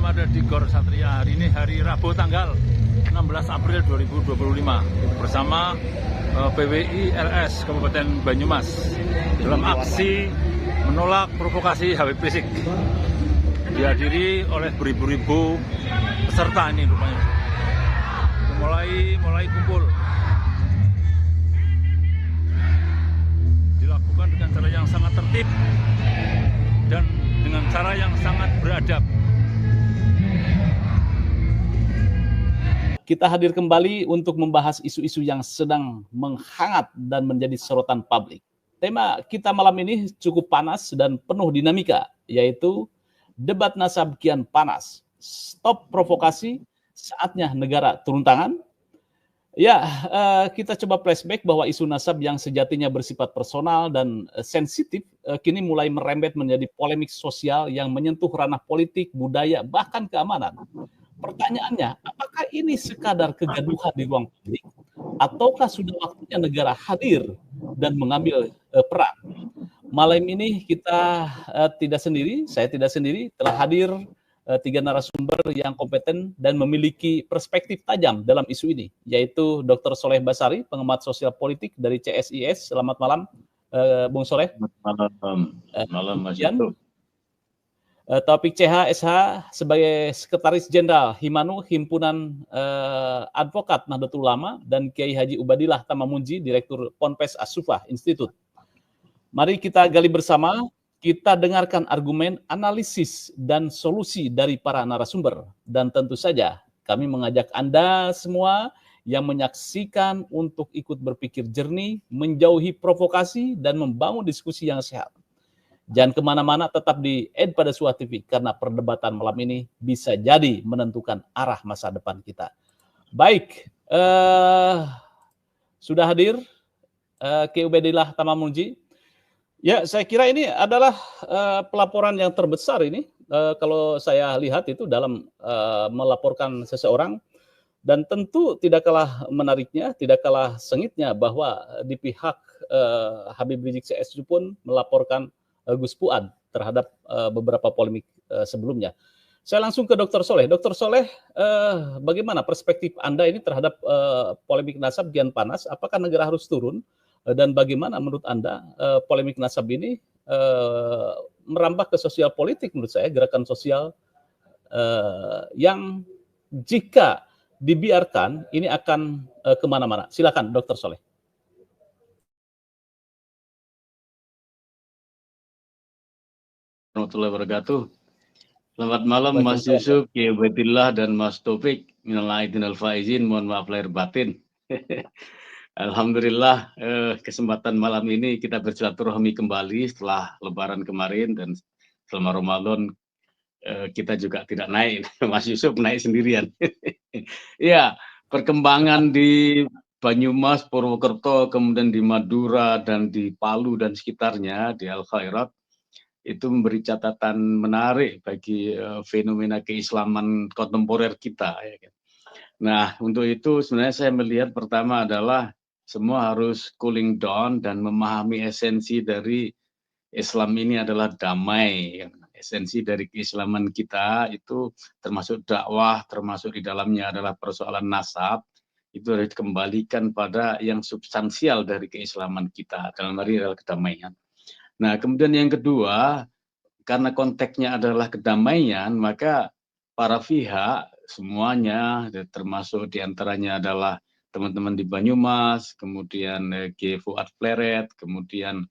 ada di Gor Satria. Hari ini hari Rabu tanggal 16 April 2025 bersama PWI LS Kabupaten Banyumas dalam aksi menolak provokasi Habib Rizik. Dihadiri oleh beribu-ribu peserta ini rupanya. Mulai kumpul. Dilakukan dengan cara yang sangat tertib dan dengan cara yang sangat beradab. Kita hadir kembali untuk membahas isu-isu yang sedang menghangat dan menjadi sorotan publik. Tema kita malam ini cukup panas dan penuh dinamika, yaitu debat nasab kian panas. Stop provokasi, saatnya negara turun tangan. Ya, kita coba flashback bahwa isu nasab yang sejatinya bersifat personal dan sensitif kini mulai merembet menjadi polemik sosial yang menyentuh ranah politik, budaya, bahkan keamanan. Pertanyaannya, apakah ini sekadar kegaduhan di ruang publik ataukah sudah waktunya negara hadir dan mengambil peran? Malam ini kita saya tidak sendiri, telah hadir 3 narasumber yang kompeten dan memiliki perspektif tajam dalam isu ini, yaitu Dr. Soleh Basari, pengamat sosial politik dari CSIS. Selamat malam, Bung Soleh. Malam, Mas Yusuf. Taufik CH SH sebagai Sekretaris Jenderal Himanu, Himpunan Advokat Nahdlatul Ulama, dan Kiai Haji Ubadillah Tamamunji, Direktur Ponpes As-Sufah Institute. Mari kita gali bersama, kita dengarkan argumen, analisis, dan solusi dari para narasumber. Dan tentu saja kami mengajak Anda semua yang menyaksikan untuk ikut berpikir jernih, menjauhi provokasi, dan membangun diskusi yang sehat. Jangan kemana-mana, tetap di @padasuah TV, karena perdebatan malam ini bisa jadi menentukan arah masa depan kita. Baik, sudah hadir Kiai Ubadillah Tamamunji. Ya, saya kira ini adalah pelaporan yang terbesar ini. Kalau saya lihat itu dalam melaporkan seseorang, dan tentu tidak kalah menariknya, tidak kalah sengitnya bahwa di pihak Habib Rizik CSU pun melaporkan Gus Puan terhadap beberapa polemik sebelumnya. Saya langsung ke Dr. Soleh. Dr. Soleh, bagaimana perspektif Anda ini terhadap polemik nasab kian panas? Apakah negara harus turun? Dan bagaimana menurut Anda polemik nasab ini merambah ke sosial politik? Menurut saya gerakan sosial yang jika dibiarkan ini akan kemana-mana. Silakan Dr. Soleh. Warahmatullahi wabarakatuh. Selamat malam Mas Yusuf, Kiai Ubadillah, dan Mas Taufik. Minal aidin wal faizin, mohon maaf lahir batin. Alhamdulillah kesempatan malam ini kita bersilaturahmi kembali setelah Lebaran kemarin, dan selama Ramadan kita juga tidak naik. Mas Yusuf naik sendirian. Ya, perkembangan di Banyumas, Purwokerto, kemudian di Madura dan di Palu dan sekitarnya di Al-Khairat itu memberi catatan menarik bagi fenomena keislaman kontemporer kita. Ya. Nah, untuk itu sebenarnya saya melihat pertama adalah semua harus cooling down dan memahami esensi dari Islam ini adalah damai. Esensi dari keislaman kita itu termasuk dakwah, termasuk di dalamnya adalah persoalan nasab. Itu harus dikembalikan pada yang substansial dari keislaman kita, dalam arti adalah kedamaian. Nah, kemudian yang kedua, karena konteksnya adalah kedamaian, maka para pihak semuanya, termasuk diantaranya adalah teman-teman di Banyumas, kemudian Kiai Fuad Pleret, kemudian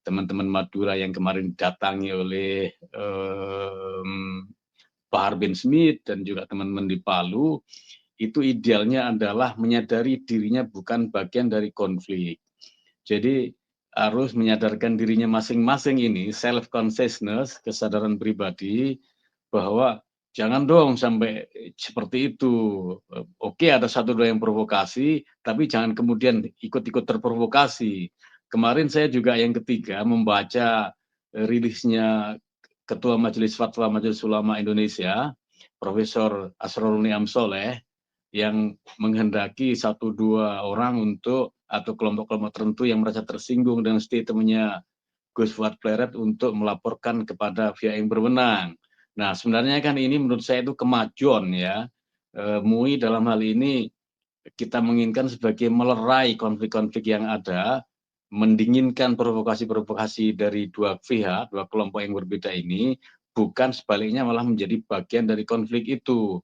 teman-teman Madura yang kemarin didatangi oleh Bahar bin Smith, dan juga teman-teman di Palu, itu idealnya adalah menyadari dirinya bukan bagian dari konflik. Jadi harus menyadarkan dirinya masing-masing ini, self-consciousness, kesadaran pribadi, bahwa jangan dong sampai seperti itu. Oke, ada 1-2 yang provokasi, tapi jangan kemudian ikut-ikut terprovokasi. Kemarin saya juga yang ketiga membaca rilisnya Ketua Majelis Fatwa Majelis Ulama Indonesia, Profesor Asrorun Niam Soleh, yang menghendaki 1-2 orang untuk atau kelompok-kelompok tertentu yang merasa tersinggung dengan statementnya Gus Fuad Pleret untuk melaporkan kepada pihak yang berwenang. Nah, sebenarnya kan ini menurut saya itu kemajuan ya. MUI dalam hal ini kita menginginkan sebagai melerai konflik-konflik yang ada, mendinginkan provokasi-provokasi dari dua pihak, dua kelompok yang berbeda ini, bukan sebaliknya malah menjadi bagian dari konflik itu.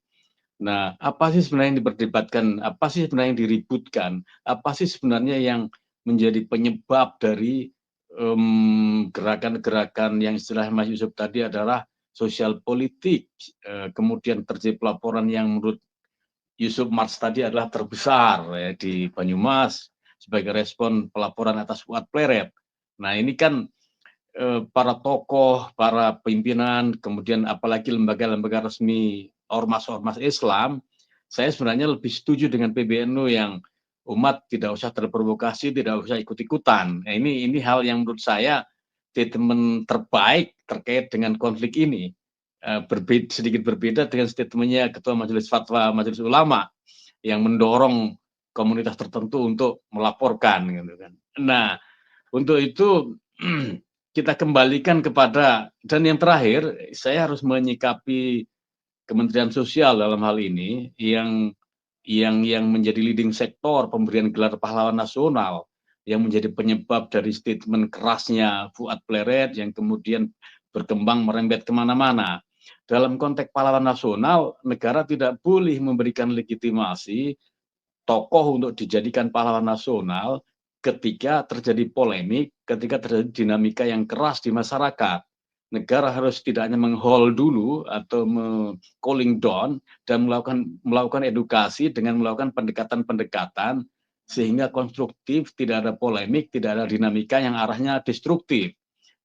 Nah, apa sih sebenarnya yang diperdebatkan? Apa sih sebenarnya yang diributkan? Apa sih sebenarnya yang menjadi penyebab dari gerakan-gerakan yang istilah Mas Yusuf tadi adalah sosial politik, kemudian terjadi pelaporan yang menurut Yusuf Mars tadi adalah terbesar ya, di Banyumas sebagai respon pelaporan atas Fuad Pleret. Nah ini kan para tokoh, para pimpinan, kemudian apalagi lembaga-lembaga resmi ormas-ormas Islam, saya sebenarnya lebih setuju dengan PBNU yang umat tidak usah terprovokasi, tidak usah ikut-ikutan. Nah, ini hal yang menurut saya statement terbaik terkait dengan konflik ini. Sedikit berbeda dengan statementnya Ketua Majelis Fatwa Majelis Ulama yang mendorong komunitas tertentu untuk melaporkan, gitu kan. Nah, untuk itu kita kembalikan kepada, dan yang terakhir saya harus menyikapi Kementerian Sosial dalam hal ini yang menjadi leading sektor pemberian gelar pahlawan nasional, yang menjadi penyebab dari statement kerasnya Fuad Pleret yang kemudian berkembang merembet kemana-mana. Dalam konteks pahlawan nasional, negara tidak boleh memberikan legitimasi tokoh untuk dijadikan pahlawan nasional ketika terjadi polemik, ketika terjadi dinamika yang keras di masyarakat. Negara harus tidak hanya meng-hold dulu atau cooling down dan melakukan edukasi dengan melakukan pendekatan-pendekatan sehingga konstruktif, tidak ada polemik, tidak ada dinamika yang arahnya destruktif.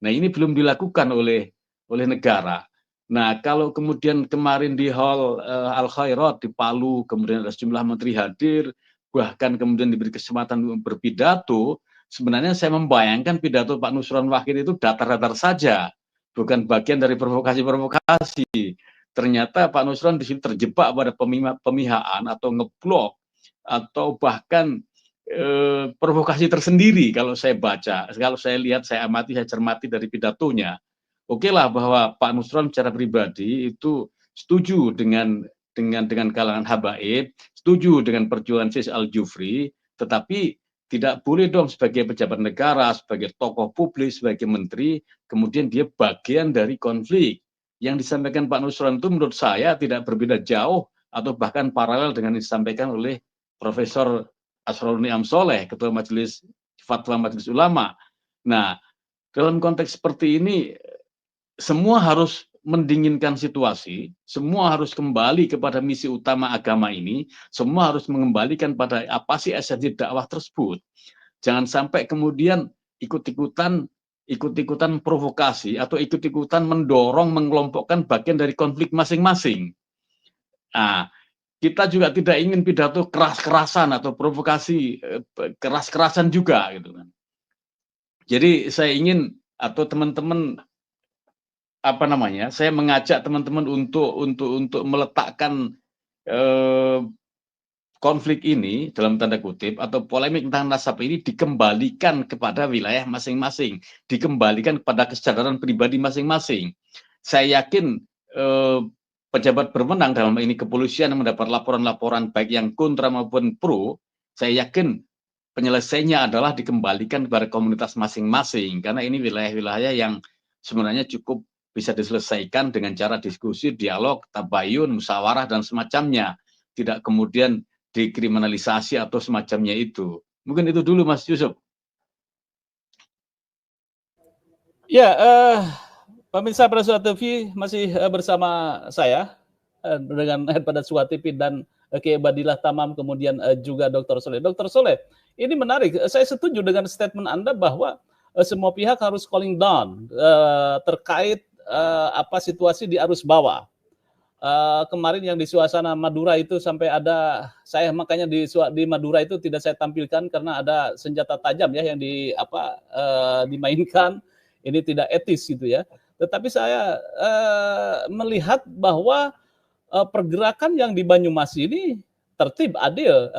Nah, ini belum dilakukan oleh negara. Nah, kalau kemudian kemarin di Hall Al Khairat di Palu, kemudian ada sejumlah menteri hadir, bahkan kemudian diberi kesempatan untuk berpidato, sebenarnya saya membayangkan pidato Pak Nusron Wahid itu datar-datar saja, bukan bagian dari provokasi-provokasi. Ternyata Pak Nusron di sini terjebak pada pemihaan atau ngeblok atau bahkan provokasi tersendiri kalau saya baca, kalau saya lihat, saya amati, saya cermati dari pidatonya. Oke lah bahwa Pak Nusron secara pribadi itu setuju dengan kalangan habaib, setuju dengan perjuangan Sis Al-Jufri, tetapi tidak boleh dong sebagai pejabat negara, sebagai tokoh publik, sebagai menteri, kemudian dia bagian dari konflik. Yang disampaikan Pak Nusron itu menurut saya tidak berbeda jauh atau bahkan paralel dengan yang disampaikan oleh Profesor Asrorun Ni'am Soleh, Ketua Majelis Fatwa Majelis Ulama. Nah, dalam konteks seperti ini, semua harus mendinginkan situasi, semua harus kembali kepada misi utama agama ini, semua harus mengembalikan pada apa sih esensi dakwah tersebut. Jangan sampai kemudian ikut-ikutan provokasi atau ikut-ikutan mendorong, mengelompokkan bagian dari konflik masing-masing. Nah, kita juga tidak ingin pidato keras-kerasan atau provokasi keras-kerasan juga, gitu kan. Jadi saya ingin atau teman-teman saya mengajak teman-teman untuk meletakkan konflik ini dalam tanda kutip atau polemik tentang nasab ini dikembalikan kepada wilayah masing-masing, dikembalikan kepada kesadaran pribadi masing-masing. Saya yakin pejabat berwenang dalam ini kepolisian yang mendapat laporan-laporan baik yang kontra maupun pro, saya yakin penyelesaiannya adalah dikembalikan kepada komunitas masing-masing karena ini wilayah-wilayah yang sebenarnya cukup bisa diselesaikan dengan cara diskusi, dialog, tabayun, musyawarah, dan semacamnya. Tidak kemudian dikriminalisasi atau semacamnya itu. Mungkin itu dulu Mas Yusuf. Ya, pemirsa Prasuat TV masih bersama saya dengan pada Suat TV dan Kiai Badillah Tamam, kemudian juga Dr. Soleh. Dr. Soleh, ini menarik. Saya setuju dengan statement Anda bahwa semua pihak harus calling down terkait situasi di arus bawah. Kemarin yang di suasana Madura itu sampai ada, saya makanya di Madura itu tidak saya tampilkan karena ada senjata tajam ya yang dimainkan. Ini tidak etis gitu ya. Tetapi saya melihat bahwa pergerakan yang di Banyumas ini tertib, adil,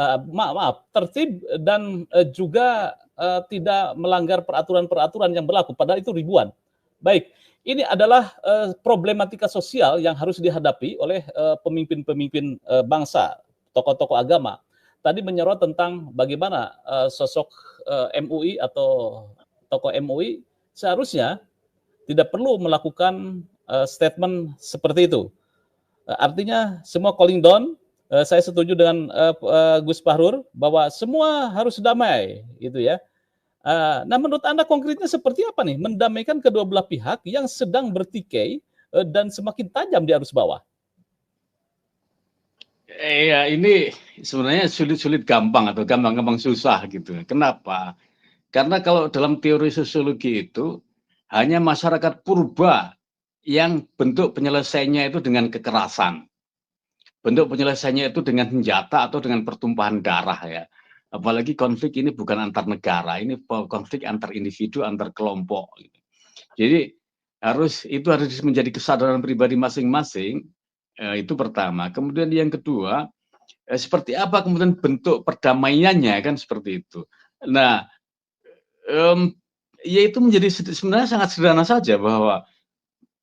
tertib dan juga tidak melanggar peraturan-peraturan yang berlaku. Padahal itu ribuan. Baik, ini adalah problematika sosial yang harus dihadapi oleh pemimpin-pemimpin bangsa, tokoh-tokoh agama. Tadi menyorot tentang bagaimana sosok MUI atau tokoh MUI seharusnya tidak perlu melakukan statement seperti itu. Artinya semua calling down. Saya setuju dengan Gus Fahrur bahwa semua harus damai, gitu ya. Nah, menurut Anda konkretnya seperti apa nih mendamaikan kedua belah pihak yang sedang bertikai dan semakin tajam di arus bawah? Ya, ini sebenarnya sulit-sulit gampang atau gampang-gampang susah gitu. Kenapa? Karena kalau dalam teori sosiologi itu hanya masyarakat purba yang bentuk penyelesaiannya itu dengan kekerasan. Bentuk penyelesaiannya itu dengan senjata atau dengan pertumpahan darah ya. Apalagi konflik ini bukan antar negara, ini konflik antar individu, antar kelompok. Gitu. Jadi itu harus menjadi kesadaran pribadi masing-masing. Itu pertama. Kemudian yang kedua, seperti apa kemudian bentuk perdamaiannya kan seperti itu. Nah, ya itu menjadi sebenarnya sangat sederhana saja bahwa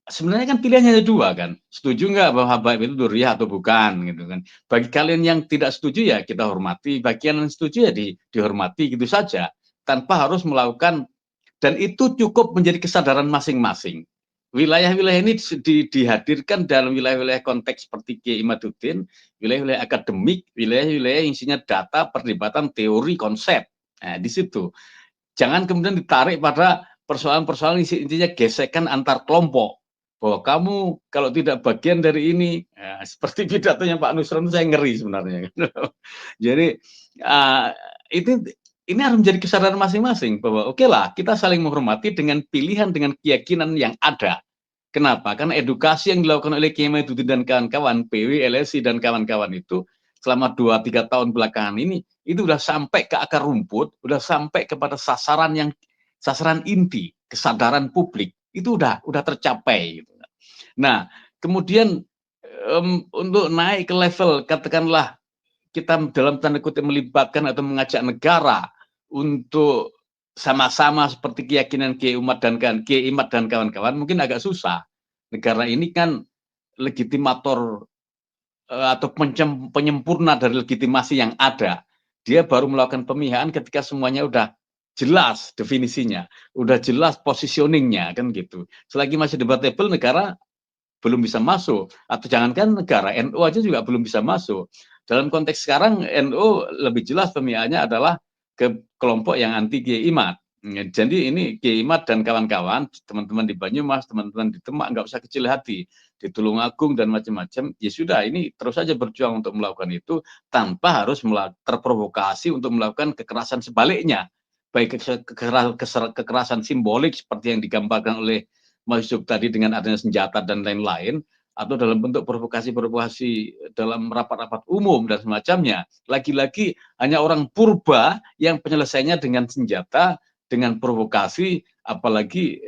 sebenarnya kan pilihannya ada dua kan. Setuju nggak bahwa Habib itu Dzurriyyah atau bukan gitu kan. Bagi kalian yang tidak setuju ya kita hormati, bagi yang setuju ya dihormati gitu saja. Tanpa harus melakukan, dan itu cukup menjadi kesadaran masing-masing. Wilayah-wilayah ini dihadirkan dalam wilayah-wilayah konteks seperti Kiai Imaduddin, wilayah-wilayah akademik, wilayah-wilayah yang isinya data, perdebatan, teori, konsep. Nah, di situ. Jangan kemudian ditarik pada persoalan-persoalan intinya gesekan antar kelompok. Bahwa kamu kalau tidak bagian dari ini, ya, seperti pidatonya Pak Nusron itu saya ngeri sebenarnya. Jadi ini harus menjadi kesadaran masing-masing bahwa oke lah kita saling menghormati dengan pilihan, dengan keyakinan yang ada. Kenapa? Karena edukasi yang dilakukan oleh Kiai Imaduddin dan kawan-kawan, PW, LSI dan kawan-kawan itu selama 2-3 tahun belakangan ini itu sudah sampai ke akar rumput, sudah sampai kepada sasaran inti, kesadaran publik itu udah tercapai gitu. Nah, kemudian untuk naik ke level katakanlah kita dalam tanda kutip melibatkan atau mengajak negara untuk sama-sama seperti keyakinan Kiai Imad dan kawan-kawan mungkin agak susah. Negara ini kan legitimator atau penyempurna dari legitimasi yang ada. Dia baru melakukan pemihakan ketika semuanya udah jelas definisinya, udah jelas positioningnya kan gitu. Selagi masih debatable negara belum bisa masuk, atau jangankan negara, NU aja juga belum bisa masuk. Dalam konteks sekarang NU lebih jelas pemihakannya adalah ke kelompok yang anti Kiai Imad. Jadi ini Kiai Imad dan kawan-kawan, teman-teman di Banyumas, teman-teman di Demak, nggak usah kecil hati, di Tulungagung dan macam-macam, ya sudah ini terus saja berjuang untuk melakukan itu tanpa harus terprovokasi untuk melakukan kekerasan sebaliknya, baik kekerasan simbolik seperti yang digambarkan oleh Mas Yusuf tadi dengan adanya senjata dan lain-lain, atau dalam bentuk provokasi-provokasi dalam rapat-rapat umum dan semacamnya. Lagi-lagi hanya orang purba yang penyelesaiannya dengan senjata, dengan provokasi, apalagi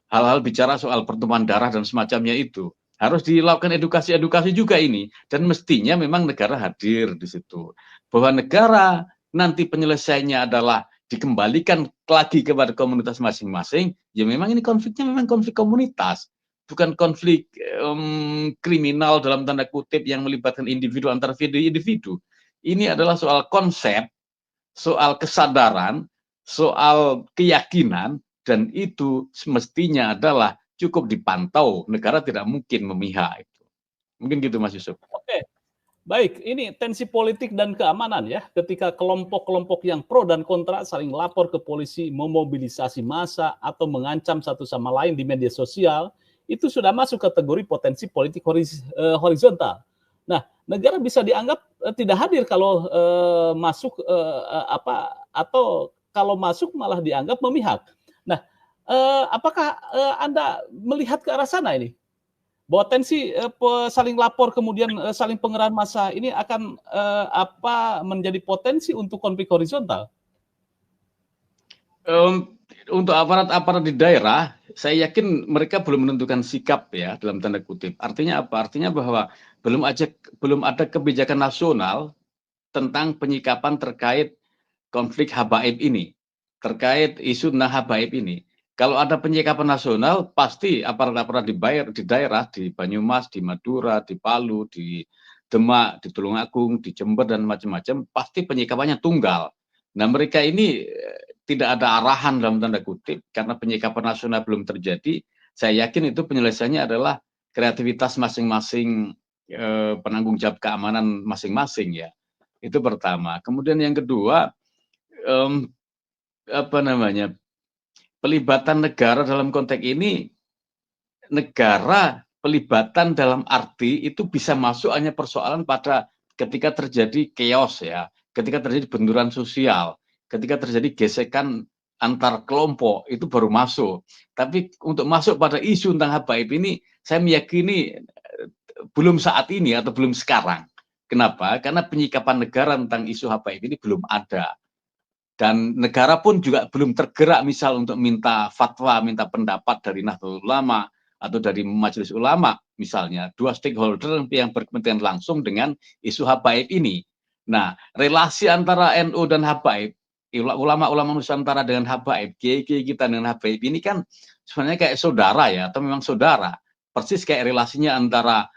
hal-hal bicara soal pertumpahan darah dan semacamnya itu. Harus dilakukan edukasi-edukasi juga ini, dan mestinya memang negara hadir di situ. Bahwa negara nanti penyelesaiannya adalah dikembalikan lagi kepada komunitas masing-masing, ya memang ini konfliknya memang konflik komunitas, bukan konflik kriminal dalam tanda kutip yang melibatkan individu antar individu. Ini adalah soal konsep, soal kesadaran, soal keyakinan, dan itu semestinya adalah cukup dipantau. Negara tidak mungkin memihak itu. Mungkin gitu Mas Yusuf. Oke. Baik, ini tensi politik dan keamanan ya, ketika kelompok-kelompok yang pro dan kontra saling lapor ke polisi, memobilisasi massa, atau mengancam satu sama lain di media sosial, itu sudah masuk kategori potensi politik horizontal. Nah, negara bisa dianggap tidak hadir kalau masuk atau kalau masuk malah dianggap memihak. Nah, apakah Anda melihat ke arah sana ini? Bahwa tensi saling lapor kemudian saling pengerahan massa ini akan menjadi potensi untuk konflik horizontal? Untuk aparat-aparat di daerah, saya yakin mereka belum menentukan sikap ya dalam tanda kutip. Artinya apa? Artinya bahwa belum ada kebijakan nasional tentang penyikapan terkait konflik habaib ini. terkait isu tentang habaib ini. Kalau ada penyikapan nasional, pasti aparat-aparat di daerah, di Banyumas, di Madura, di Palu, di Demak, di Tulungagung, di Jember, dan macam-macam, pasti penyikapannya tunggal. Nah, mereka ini tidak ada arahan dalam tanda kutip, karena penyikapan nasional belum terjadi. Saya yakin itu penyelesaiannya adalah kreativitas masing-masing penanggung jawab keamanan masing-masing ya. Itu pertama. Kemudian yang kedua, apa namanya, pelibatan negara dalam konteks ini, negara pelibatan dalam arti itu bisa masuk hanya persoalan pada ketika terjadi chaos ya, ketika terjadi benturan sosial, ketika terjadi gesekan antar kelompok, itu baru masuk. Tapi untuk masuk pada isu tentang habaib ini, saya meyakini belum saat ini atau belum sekarang. Kenapa? Karena penyikapan negara tentang isu habaib ini belum ada. Dan negara pun juga belum tergerak misal untuk minta fatwa, minta pendapat dari Nahdlatul Ulama atau dari Majelis Ulama misalnya, dua stakeholder yang berkepentingan langsung dengan isu habaib ini. Nah, relasi antara NU dan habaib, ulama-ulama Nusantara dengan habaib, kiai-kiai kita dengan habaib ini kan sebenarnya kayak saudara ya, atau memang saudara. Persis kayak relasinya antara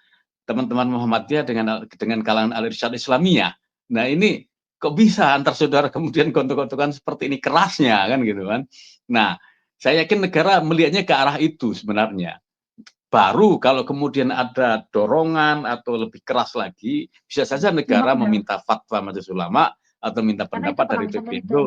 teman-teman Muhammadiyah dengan kalangan Al-Irsyad Islamiyah. Nah, ini kok bisa antar saudara kemudian gontok-gontokan seperti ini, kerasnya kan gitu kan. Nah, saya yakin negara melihatnya ke arah itu sebenarnya. Baru kalau kemudian ada dorongan atau lebih keras lagi, bisa saja negara meminta fatwa Majelis Ulama atau minta pendapat dari PBNU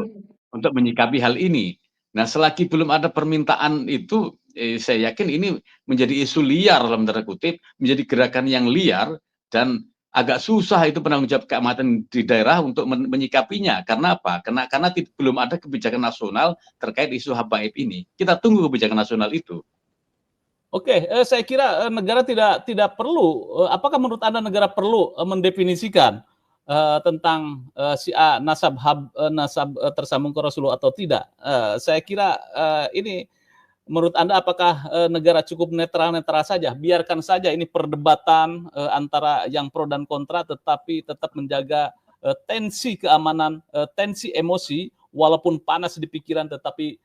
untuk menyikapi hal ini. Nah, selagi belum ada permintaan itu, saya yakin ini menjadi isu liar dalam tanda kutip, menjadi gerakan yang liar, dan agak susah itu penanggung jawab keamanan di daerah untuk menyikapinya. Karena apa? Karena belum ada kebijakan nasional terkait isu habaib ini. Kita tunggu kebijakan nasional itu. Oke, saya kira negara tidak perlu. Apakah menurut Anda negara perlu mendefinisikan tentang si A nasab tersambung ke Rasulullah atau tidak? Saya kira ini menurut Anda apakah negara cukup netral saja? Biarkan saja ini perdebatan antara yang pro dan kontra, tetapi tetap menjaga tensi keamanan, tensi emosi, walaupun panas di pikiran, tetapi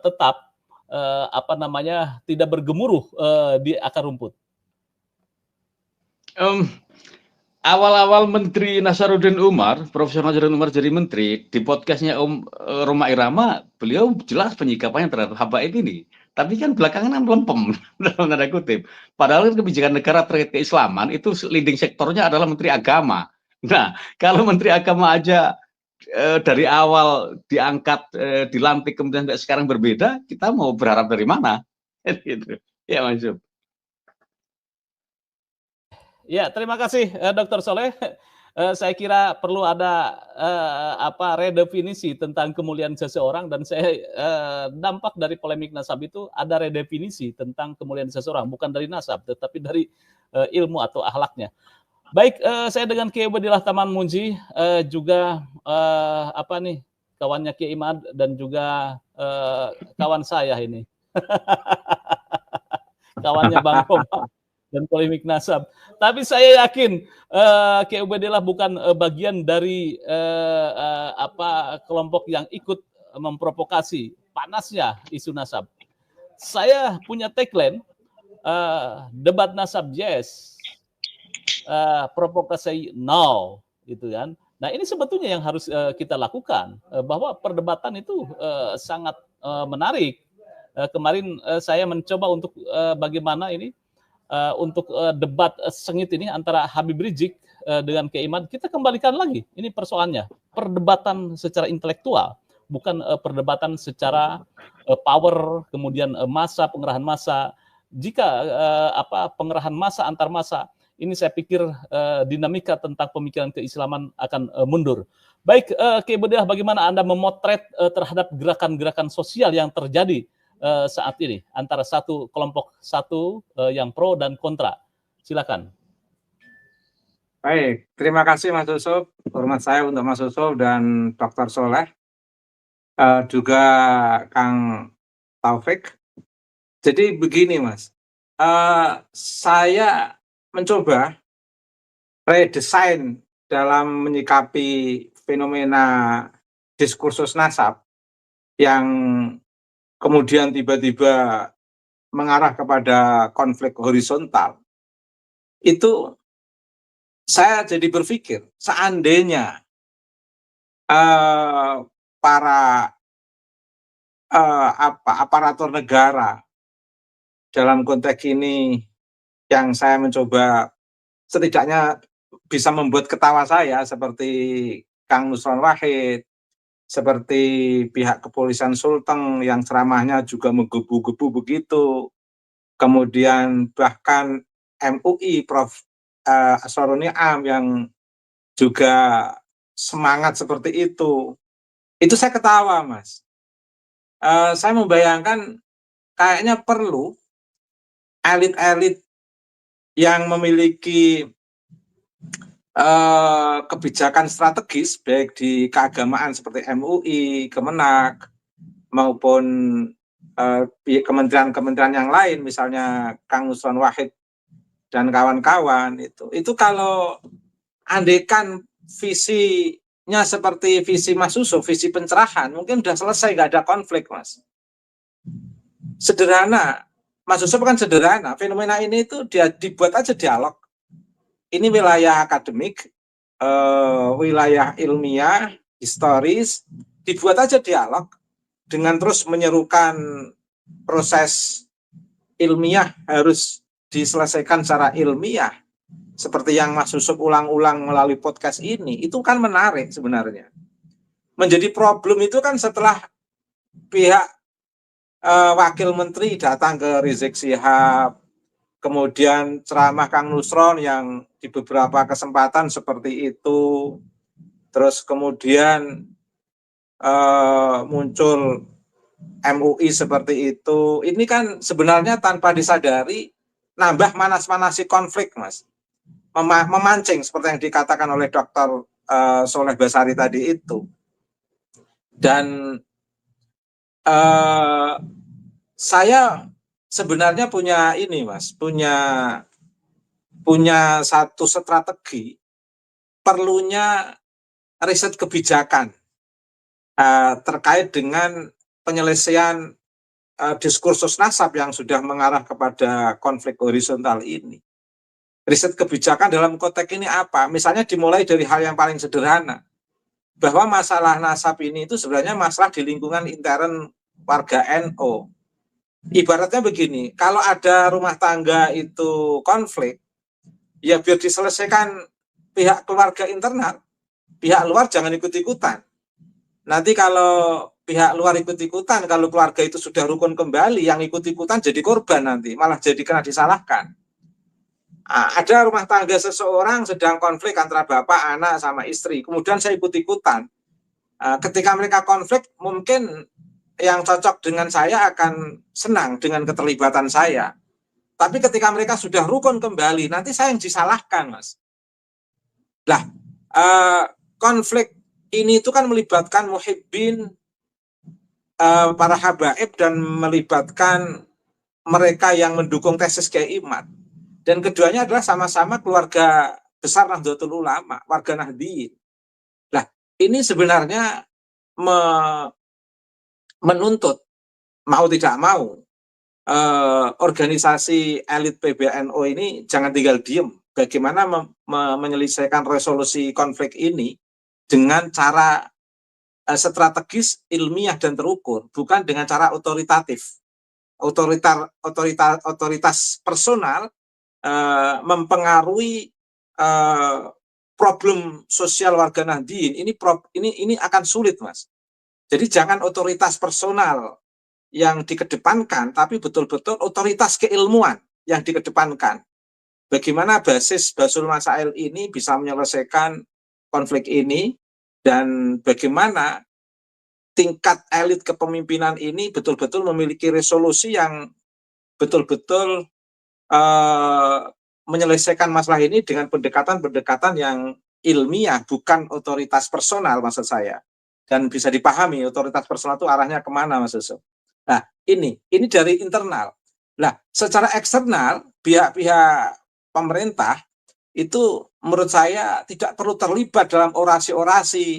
tetap tidak bergemuruh di akar rumput. Awal-awal Menteri Nasaruddin Umar, Profesor Nasaruddin Umar jadi menteri, di podcastnya Roma Irama, beliau jelas penyikapannya terhadap habaib ini. Tapi kan belakangan melempem, dalam tanda kutip. Padahal kebijakan negara terkait keislaman, itu leading sektornya adalah Menteri Agama. Nah, kalau Menteri Agama aja dari awal diangkat, dilantik, kemudian sekarang berbeda, kita mau berharap dari mana? Gitu. Ya, Mas Yub. Ya, terima kasih Dr. Soleh. Saya kira perlu ada redefinisi tentang kemuliaan seseorang, dan saya dampak dari polemik nasab itu ada redefinisi tentang kemuliaan seseorang, bukan dari nasab tetapi dari ilmu atau akhlaknya. Baik, saya dengan Kiai Ubedillah Taman Munji, juga kawannya Kiai Imad dan juga kawan saya ini. Kawannya Bang Roma dan polemik nasab. Tapi saya yakin Kiai Ubedillah bukan bagian dari kelompok yang ikut memprovokasi panasnya isu nasab. Saya punya tagline, debat nasab yes, provokasi no, gitu kan. Nah, ini sebetulnya yang harus kita lakukan, bahwa perdebatan itu sangat menarik. Kemarin saya mencoba untuk bagaimana ini untuk debat sengit ini antara Habib Rizik dengan Kiai Imad. Kita kembalikan lagi, ini persoalannya perdebatan secara intelektual, bukan perdebatan secara power, kemudian massa, pengerahan massa. Jika pengerahan massa antar massa, ini saya pikir dinamika tentang pemikiran keislaman akan mundur. Baik, Kiai Ubedillah, bagaimana Anda memotret terhadap gerakan-gerakan sosial yang terjadi saat ini antara satu kelompok yang pro dan kontra? Silakan. Baik, terima kasih Mas Yusuf. Hormat saya untuk Mas Yusuf dan Dr. Soleh, juga Kang Taufik. Jadi begini Mas, saya mencoba redesign dalam menyikapi fenomena diskursus nasab yang kemudian tiba-tiba mengarah kepada konflik horizontal, itu saya jadi berpikir, seandainya para aparatur negara dalam konteks ini yang saya mencoba setidaknya bisa membuat ketawa saya, seperti Kang Nusron Wahid, seperti pihak kepolisian Sulteng yang ceramahnya juga menggebu-gebu begitu, kemudian bahkan MUI Prof. Asrorun Niam yang juga semangat seperti itu saya ketawa, Mas. Saya membayangkan kayaknya perlu elit-elit yang memiliki kebijakan strategis baik di keagamaan seperti MUI, Kemenak, maupun kementerian-kementerian yang lain, misalnya Kang Nusron Wahid dan kawan-kawan, itu kalau andaikan visinya seperti visi Mas Yusuf, visi pencerahan, mungkin udah selesai, nggak ada konflik, Mas. Sederhana, Mas Yusuf kan sederhana, fenomena ini itu dia dibuat aja dialog. Ini wilayah akademik, wilayah ilmiah, historis, dibuat aja dialog dengan terus menyerukan proses ilmiah harus diselesaikan secara ilmiah, seperti yang Mas Yusuf ulang-ulang melalui podcast ini, itu kan menarik sebenarnya. Menjadi problem itu kan setelah pihak Wakil Menteri datang ke Rizik Syihab, kemudian ceramah Kang Nusron yang di beberapa kesempatan seperti itu, terus kemudian muncul MUI seperti itu. Ini kan sebenarnya tanpa disadari nambah manas-manasi konflik, Mas. Memancing seperti yang dikatakan oleh Dr. Soleh Basari tadi itu. Dan saya sebenarnya punya ini, Mas, punya satu strategi perlunya riset kebijakan terkait dengan penyelesaian diskursus nasab yang sudah mengarah kepada konflik horizontal ini. Riset kebijakan dalam konteks ini apa? Misalnya dimulai dari hal yang paling sederhana, bahwa masalah nasab ini itu sebenarnya masalah di lingkungan intern warga NU. Ibaratnya begini, kalau ada rumah tangga itu konflik, ya biar diselesaikan pihak keluarga internal, pihak luar jangan ikut-ikutan. Nanti kalau pihak luar ikut-ikutan, kalau keluarga itu sudah rukun kembali, yang ikut-ikutan jadi korban nanti, malah jadi kena disalahkan. Ada rumah tangga seseorang sedang konflik antara bapak, anak, sama istri, kemudian saya ikut-ikutan. Ketika mereka konflik, mungkin yang cocok dengan saya akan senang dengan keterlibatan saya. Tapi ketika mereka sudah rukun kembali, nanti saya yang disalahkan, Mas. Lah, konflik ini itu kan melibatkan muhibbin, para habaib, dan melibatkan mereka yang mendukung tesis Kiai Imad. Dan keduanya adalah sama-sama keluarga besar Nahdlatul Ulama, warga Nahdiyin. Lah, ini sebenarnya menuntut, mau tidak mau, organisasi elit PBNU ini jangan tinggal diem. Bagaimana menyelesaikan resolusi konflik ini dengan cara strategis, ilmiah, dan terukur, bukan dengan cara otoritatif. Otoritas personal mempengaruhi problem sosial warga Nahdiyin. Ini akan sulit, Mas. Jadi jangan otoritas personal yang dikedepankan, tapi betul-betul otoritas keilmuan yang dikedepankan. Bagaimana basis Basul Masail ini bisa menyelesaikan konflik ini, dan bagaimana tingkat elit kepemimpinan ini betul-betul memiliki resolusi yang betul-betul menyelesaikan masalah ini dengan pendekatan-pendekatan yang ilmiah, bukan otoritas personal, maksud saya. Dan bisa dipahami otoritas personal itu arahnya kemana, Mas Yusuf. Nah, ini dari internal. Nah, secara eksternal, pihak-pihak pemerintah itu menurut saya tidak perlu terlibat dalam orasi-orasi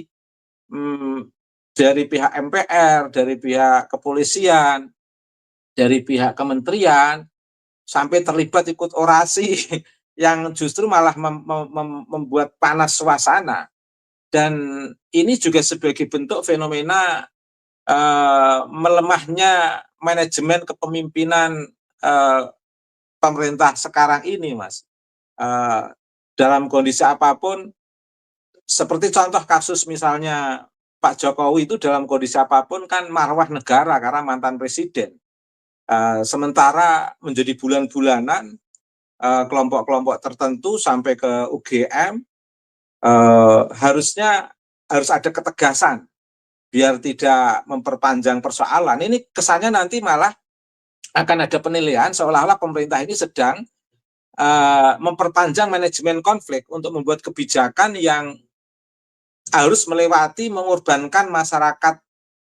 dari pihak MPR, dari pihak kepolisian, dari pihak kementerian, sampai terlibat ikut orasi yang justru malah membuat panas suasana. Dan ini juga sebagai bentuk fenomena melemahnya manajemen kepemimpinan pemerintah sekarang ini, Mas. Dalam kondisi apapun, seperti contoh kasus misalnya Pak Jokowi itu dalam kondisi apapun kan marwah negara karena mantan presiden. Sementara menjadi bulan-bulanan kelompok-kelompok tertentu sampai ke UGM harus ada ketegasan biar tidak memperpanjang persoalan. Ini kesannya nanti malah akan ada penilaian seolah-olah pemerintah ini sedang memperpanjang manajemen konflik untuk membuat kebijakan yang harus melewati mengorbankan masyarakat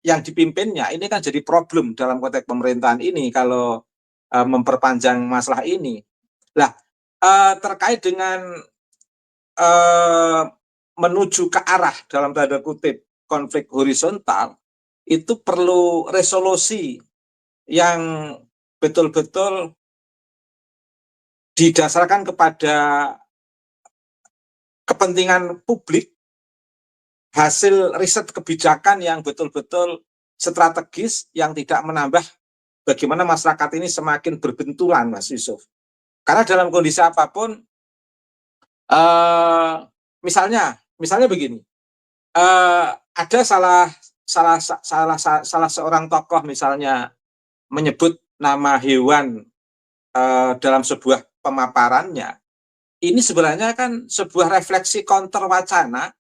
yang dipimpinnya. Ini kan jadi problem dalam konteks pemerintahan ini kalau memperpanjang masalah ini. Nah, terkait dengan menuju ke arah dalam tanda kutip konflik horizontal, itu perlu resolusi yang betul-betul didasarkan kepada kepentingan publik, hasil riset kebijakan yang betul-betul strategis, yang tidak menambah bagaimana masyarakat ini semakin berbenturan, Mas Yusuf. Karena dalam kondisi apapun, misalnya begini, ada salah seorang tokoh misalnya menyebut nama hewan dalam sebuah pemaparannya. Ini sebenarnya kan sebuah refleksi counter wacana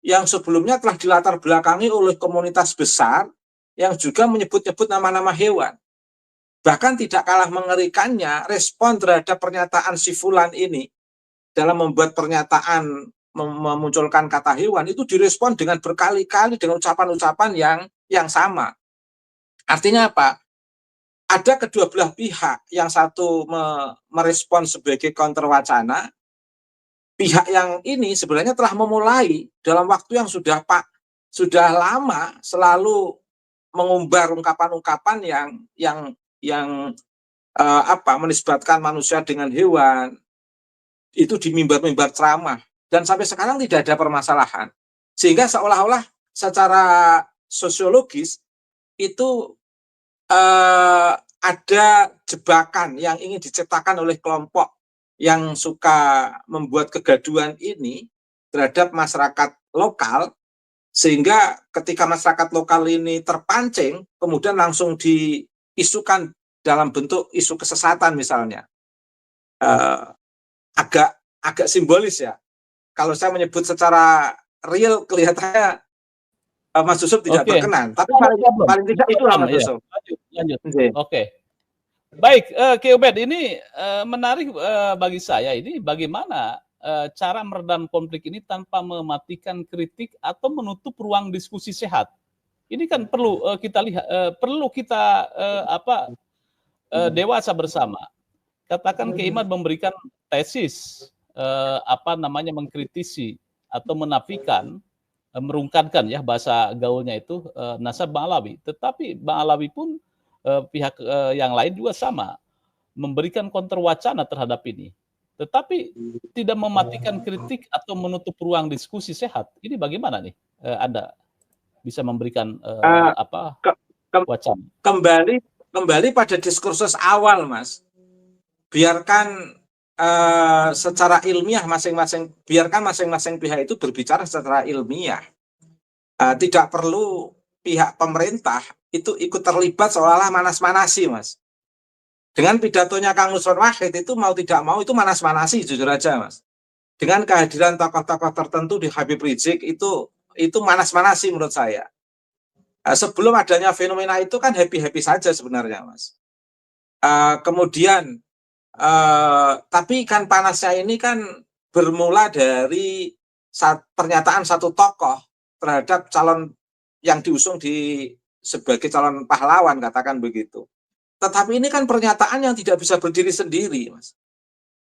yang sebelumnya telah dilatar belakangi oleh komunitas besar yang juga menyebut-nyebut nama-nama hewan. Bahkan tidak kalah mengerikannya respon terhadap pernyataan si Fulan ini dalam membuat pernyataan memunculkan kata hewan itu direspon dengan berkali-kali dengan ucapan-ucapan yang sama. Artinya apa? Ada kedua belah pihak, yang satu merespon sebagai counter wacana. Pihak yang ini sebenarnya telah memulai dalam waktu yang sudah lama selalu mengumbar ungkapan-ungkapan yang menisbatkan manusia dengan hewan, itu di mimbar-mimbar ceramah, dan sampai sekarang tidak ada permasalahan, sehingga seolah-olah secara sosiologis itu ada jebakan yang ingin diciptakan oleh kelompok yang suka membuat kegaduhan ini terhadap masyarakat lokal, sehingga ketika masyarakat lokal ini terpancing, kemudian langsung diisukan dalam bentuk isu kesesatan misalnya. Agak simbolis ya. Kalau saya menyebut secara real kelihatannya Mas Yusuf tidak berkenan, tapi paling tidak itulah Mas Yusuf. Lanjut. Oke. Baik, Ki Ubed, ini menarik bagi saya. Ini bagaimana cara meredam konflik ini tanpa mematikan kritik atau menutup ruang diskusi sehat. Ini kan perlu kita lihat, perlu kita dewasa bersama. Katakan Ki Imad memberikan tesis, mengkritisi atau menafikan, merungkankan ya bahasa gaulnya itu nasab Bang Alawi. Tetapi Bang Alawi pun pihak yang lain juga sama memberikan counter wacana terhadap ini, tetapi tidak mematikan kritik atau menutup ruang diskusi sehat. Ini bagaimana nih Anda bisa memberikan wacana? Kembali pada diskursus awal, Mas. Biarkan secara ilmiah biarkan masing-masing pihak itu berbicara secara ilmiah. Tidak perlu pihak pemerintah itu ikut terlibat seolah-olah manas-manasi, Mas. Dengan pidatonya Kang Nusron Wahid itu mau tidak mau itu manas-manasi, jujur aja, Mas. Dengan kehadiran tokoh-tokoh tertentu di Habib Rizik itu manas-manasi menurut saya. Sebelum adanya fenomena itu kan happy-happy saja sebenarnya, Mas. Kemudian tapi kan panasnya ini kan bermula dari pernyataan satu tokoh terhadap calon yang diusung sebagai calon pahlawan, katakan begitu. Tetapi ini kan pernyataan yang tidak bisa berdiri sendiri, Mas.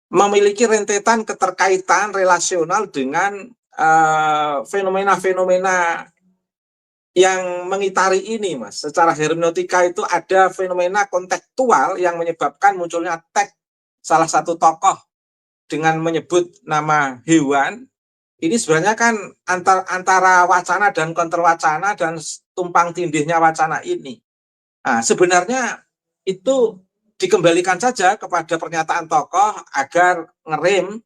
Memiliki rentetan keterkaitan relasional dengan fenomena-fenomena yang mengitari ini, Mas. Secara hermeneutika itu ada fenomena kontekstual yang menyebabkan munculnya teks salah satu tokoh dengan menyebut nama hewan. Ini sebenarnya kan antara wacana dan kontrwacana dan tumpang tindihnya wacana ini. Nah, sebenarnya itu dikembalikan saja kepada pernyataan tokoh agar ngerem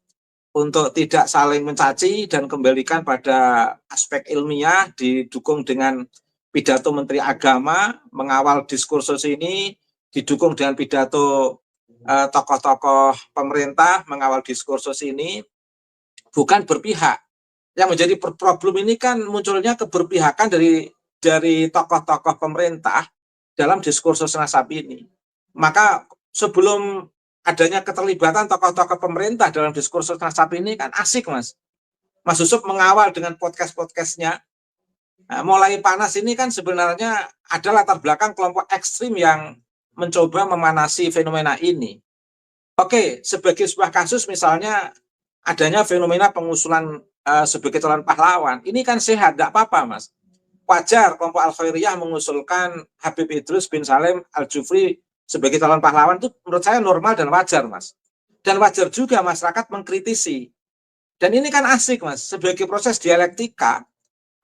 untuk tidak saling mencaci dan kembalikan pada aspek ilmiah, didukung dengan pidato Menteri Agama mengawal diskursus ini, didukung dengan pidato tokoh-tokoh pemerintah mengawal diskursus ini, bukan berpihak. Yang menjadi problem ini kan munculnya keberpihakan dari tokoh-tokoh pemerintah dalam diskursus nasab ini. Maka sebelum adanya keterlibatan tokoh-tokoh pemerintah dalam diskursus nasab ini kan asik, Mas. Mas Yusuf mengawal dengan podcast-podcastnya. Nah, mulai panas ini kan sebenarnya ada latar belakang kelompok ekstrim yang mencoba memanasi fenomena ini. Oke, sebagai sebuah kasus misalnya adanya fenomena pengusulan sebagai calon pahlawan. Ini kan sehat, tidak apa-apa, Mas. Wajar kelompok Al-Khairiyah mengusulkan Habib Idrus bin Salim Al-Jufri sebagai calon pahlawan, itu menurut saya normal dan wajar, Mas. Dan wajar juga masyarakat mengkritisi. Dan ini kan asik, Mas, sebagai proses dialektika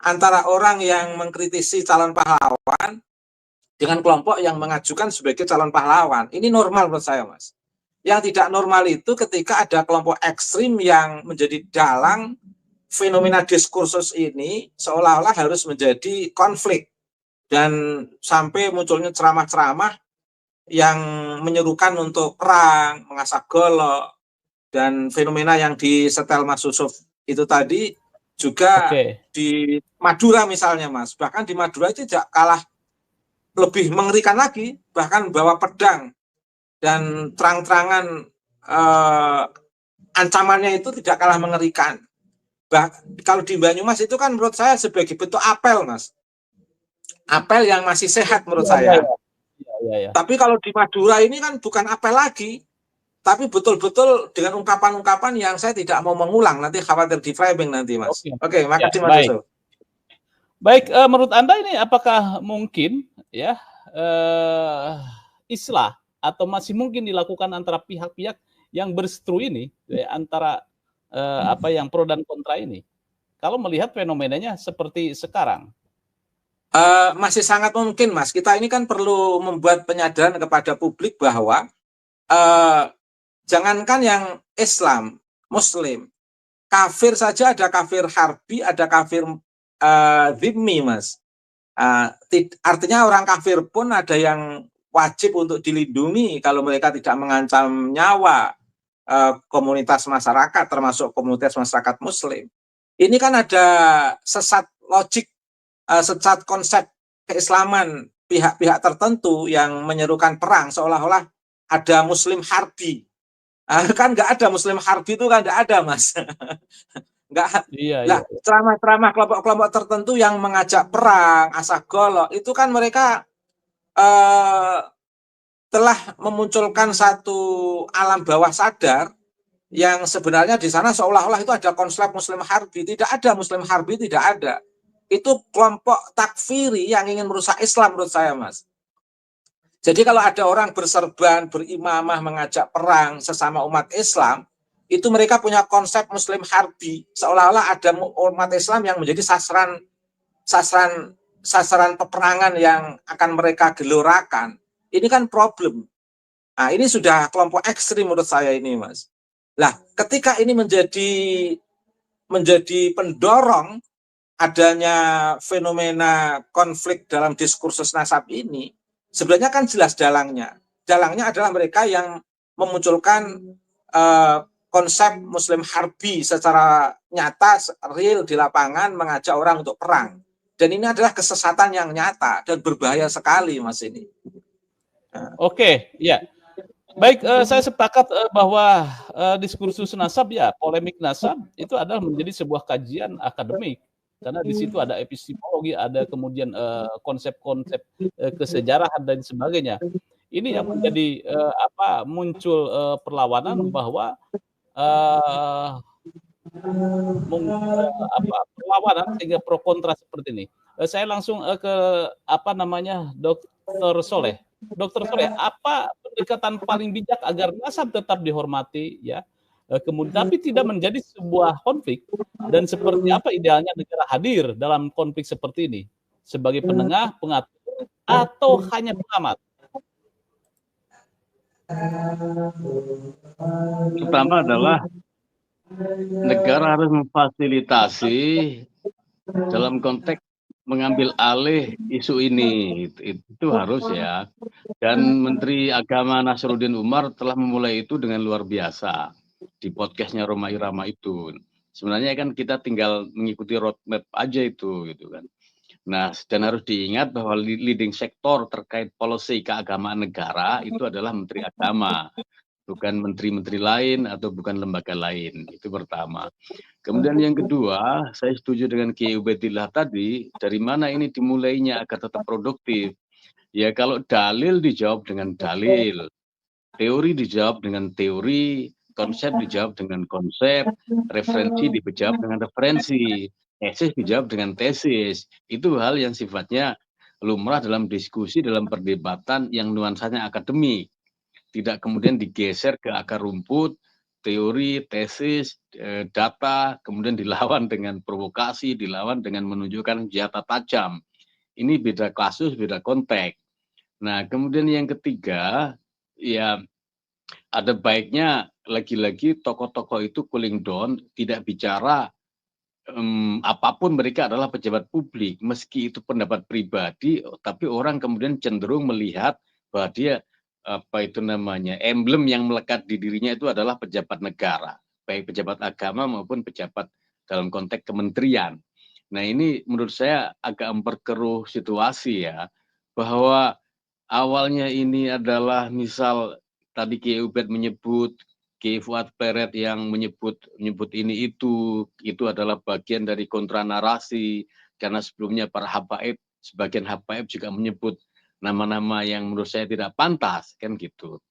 antara orang yang mengkritisi calon pahlawan dengan kelompok yang mengajukan sebagai calon pahlawan. Ini normal menurut saya, Mas. Yang tidak normal itu ketika ada kelompok ekstrim yang menjadi dalang fenomena diskursus ini seolah-olah harus menjadi konflik. Dan sampai munculnya ceramah-ceramah yang menyerukan untuk perang, mengasah golok, dan fenomena yang disetel Mas Yusuf itu tadi juga di Madura misalnya, Mas. Bahkan di Madura itu tidak kalah lebih mengerikan lagi, bahkan bawa pedang dan terang-terangan ancamannya itu tidak kalah mengerikan. Kalau di Banyumas itu kan menurut saya sebagai bentuk apel, Mas. Apel yang masih sehat menurut saya. Tapi kalau di Madura ini kan bukan apel lagi, tapi betul-betul dengan ungkapan-ungkapan yang saya tidak mau mengulang, nanti khawatir di framing nanti, Mas. Oke, makasih Mas Yusuf. Baik, menurut Anda ini apakah mungkin ya islah atau masih mungkin dilakukan antara pihak-pihak yang berseteru ini antara yang pro dan kontra ini? Kalau melihat fenomenanya seperti sekarang. Masih sangat mungkin, Mas. Kita ini kan perlu membuat penyadaran kepada publik bahwa jangankan yang Islam, Muslim, kafir saja ada kafir harbi, ada kafir dhimmi, Mas. Artinya orang kafir pun ada yang wajib untuk dilindungi kalau mereka tidak mengancam nyawa komunitas masyarakat, termasuk komunitas masyarakat Muslim. Ini kan ada sesat logik, sesat konsep keislaman pihak-pihak tertentu yang menyerukan perang seolah-olah ada Muslim harbi. Kan nggak ada Muslim harbi itu kan nggak ada, Mas. Nggak. Nah, ceramah-ceramah kelompok-kelompok tertentu yang mengajak perang, asah golok, itu kan mereka telah memunculkan satu alam bawah sadar yang sebenarnya di sana seolah-olah itu ada konsep Muslim harbi. Tidak ada Muslim harbi, tidak ada. Itu kelompok takfiri yang ingin merusak Islam menurut saya, Mas. Jadi kalau ada orang berserban, berimamah, mengajak perang sesama umat Islam, itu mereka punya konsep Muslim harbi. Seolah-olah ada umat Islam yang menjadi sasaran peperangan yang akan mereka gelorakan. Ini kan problem. Nah, ini sudah kelompok ekstrim menurut saya ini, Mas. Nah, ketika ini menjadi pendorong adanya fenomena konflik dalam diskursus nasab ini, sebenarnya kan jelas dalangnya. Dalangnya adalah mereka yang memunculkan konsep Muslim harbi secara nyata, real di lapangan, mengajak orang untuk perang. Dan ini adalah kesesatan yang nyata dan berbahaya sekali, Mas ini. Oke, ya. Baik, saya sepakat bahwa diskursus nasab ya, polemik nasab itu adalah menjadi sebuah kajian akademik. Karena di situ ada epistemologi, ada kemudian konsep-konsep kesejarahan dan sebagainya. Ini yang menjadi muncul perlawanan bahwa perlawanan sehingga pro kontra seperti ini. Saya langsung ke apa namanya, Dr. Soleh. Dr. Soleh, apa pendekatan paling bijak agar nasab tetap dihormati ya, kemudian tapi tidak menjadi sebuah konflik, dan seperti apa idealnya negara hadir dalam konflik seperti ini? Sebagai penengah, pengatur, atau hanya pengamat? Pertama adalah negara harus memfasilitasi dalam konteks mengambil alih isu ini. Itu harus ya. Dan Menteri Agama Nasruddin Umar telah memulai itu dengan luar biasa di podcastnya Roma Irama itu. Sebenarnya kan kita tinggal mengikuti roadmap aja itu gitu kan. Nah, dan harus diingat bahwa leading sektor terkait policy keagamaan negara itu adalah Menteri Agama, bukan menteri-menteri lain atau bukan lembaga lain. Itu pertama. Kemudian yang kedua, saya setuju dengan Kiai Ubaidillah tadi, dari mana ini dimulainya agar tetap produktif. Ya kalau dalil dijawab dengan dalil, teori dijawab dengan teori, konsep dijawab dengan konsep, referensi dijawab dengan referensi, tesis dijawab dengan tesis. Itu hal yang sifatnya lumrah dalam diskusi, dalam perdebatan yang nuansanya akademik. Tidak kemudian digeser ke akar rumput, teori, tesis, data, kemudian dilawan dengan provokasi, dilawan dengan menunjukkan senjata tajam. Ini beda kasus, beda konteks. Nah, kemudian yang ketiga, ya ada baiknya lagi-lagi tokoh-tokoh itu cooling down, tidak bicara apapun mereka adalah pejabat publik, meski itu pendapat pribadi, tapi orang kemudian cenderung melihat bahwa dia apa itu namanya emblem yang melekat di dirinya itu adalah pejabat negara, baik pejabat agama maupun pejabat dalam konteks kementerian. Nah ini menurut saya agak memperkeruh situasi ya, bahwa awalnya ini adalah misal tadi Kiai Ubed menyebut, Kiai Fuad Peret yang menyebut ini itu adalah bagian dari kontra narasi, karena sebelumnya para habaib, sebagian habaib juga menyebut nama-nama yang menurut saya tidak pantas, kan gitu.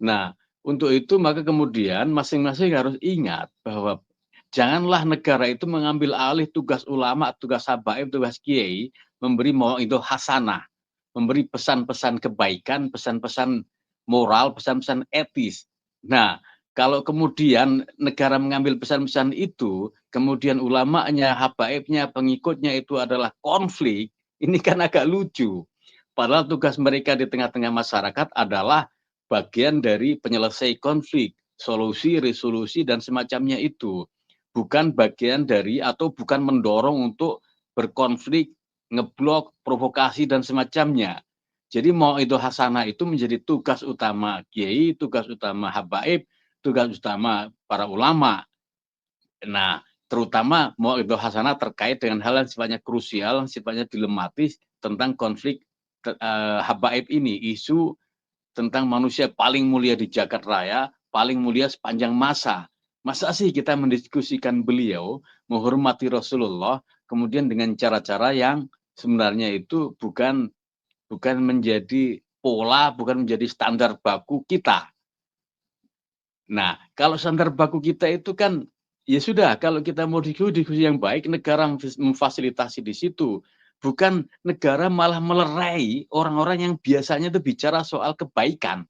Nah, untuk itu maka kemudian masing-masing harus ingat bahwa janganlah negara itu mengambil alih tugas ulama, tugas habaib, tugas kiai, memberi mauidhah hasanah, memberi pesan-pesan kebaikan, pesan-pesan moral, pesan-pesan etis. Nah, kalau kemudian negara mengambil pesan-pesan itu, kemudian ulamanya, habaibnya, pengikutnya itu adalah konflik, ini kan agak lucu. Padahal tugas mereka di tengah-tengah masyarakat adalah bagian dari penyelesai konflik, solusi, resolusi, dan semacamnya itu. Bukan bagian dari atau bukan mendorong untuk berkonflik, ngeblok, provokasi, dan semacamnya. Jadi mauidhah hasanah itu menjadi tugas utama kiai, tugas utama habaib, tugas utama para ulama. Nah, terutama mauidhah hasanah terkait dengan hal yang sifatnya krusial, sifatnya dilematis tentang konflik habaib ini, isu tentang manusia paling mulia di jagat raya, paling mulia sepanjang masa. Masa sih kita mendiskusikan beliau, menghormati Rasulullah, kemudian dengan cara-cara yang sebenarnya itu bukan menjadi pola, bukan menjadi standar baku kita. Nah, kalau standar baku kita itu kan, ya sudah, kalau kita mau diskusi yang baik, negara memfasilitasi di situ. Bukan negara malah melerai orang-orang yang biasanya itu bicara soal kebaikan.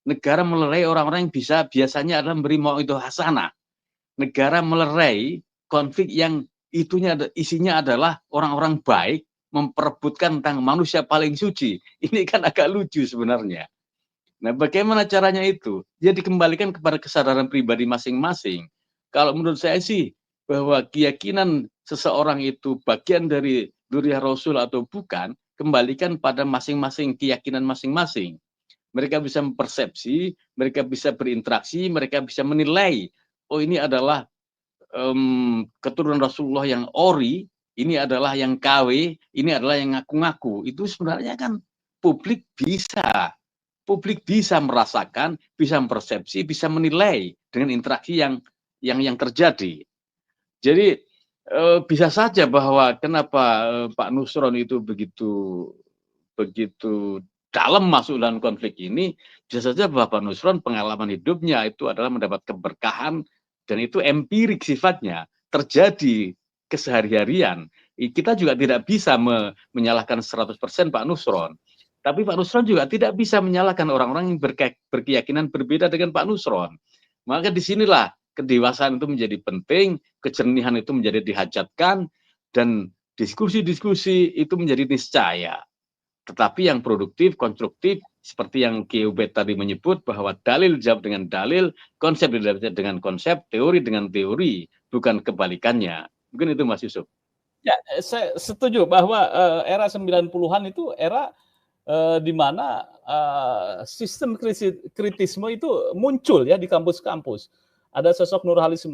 Negara melerai orang-orang yang biasanya adalah memberi mauidhah hasanah. Negara melerai konflik yang isinya adalah orang-orang baik memperebutkan tentang manusia paling suci. Ini kan agak lucu sebenarnya. Nah, bagaimana caranya itu? Ya dikembalikan kepada kesadaran pribadi masing-masing. Kalau menurut saya sih, bahwa keyakinan seseorang itu bagian dari dzurriyyah Rasul atau bukan, kembalikan pada masing-masing keyakinan masing-masing. Mereka bisa mempersepsi, mereka bisa berinteraksi, mereka bisa menilai, oh ini adalah keturunan Rasulullah yang ori, ini adalah yang KW, ini adalah yang ngaku-ngaku. Itu sebenarnya kan publik bisa merasakan, bisa mempersepsi, bisa menilai dengan interaksi yang terjadi. Jadi bisa saja bahwa kenapa Pak Nusron itu begitu dalam masuk dalam konflik ini, bisa saja bahwa Pak Nusron pengalaman hidupnya itu adalah mendapat keberkahan dan itu empirik sifatnya, terjadi kesehari-harian. Kita juga tidak bisa menyalahkan 100% Pak Nusron. Tapi Pak Nusron juga tidak bisa menyalahkan orang-orang yang berkeyakinan berbeda dengan Pak Nusron. Maka disinilah kedewasaan itu menjadi penting, kejernihan itu menjadi dihajatkan, dan diskusi-diskusi itu menjadi niscaya. Tetapi yang produktif, konstruktif, seperti yang Ki Ubed tadi menyebut, bahwa dalil dijawab dengan dalil, konsep dijawab dengan konsep, teori dengan teori, bukan kebalikannya. Mungkin itu Mas Yusuf. Ya, saya setuju bahwa era 90-an itu era di mana sistem kritisme itu muncul ya di kampus-kampus. Ada sosok Nurhalis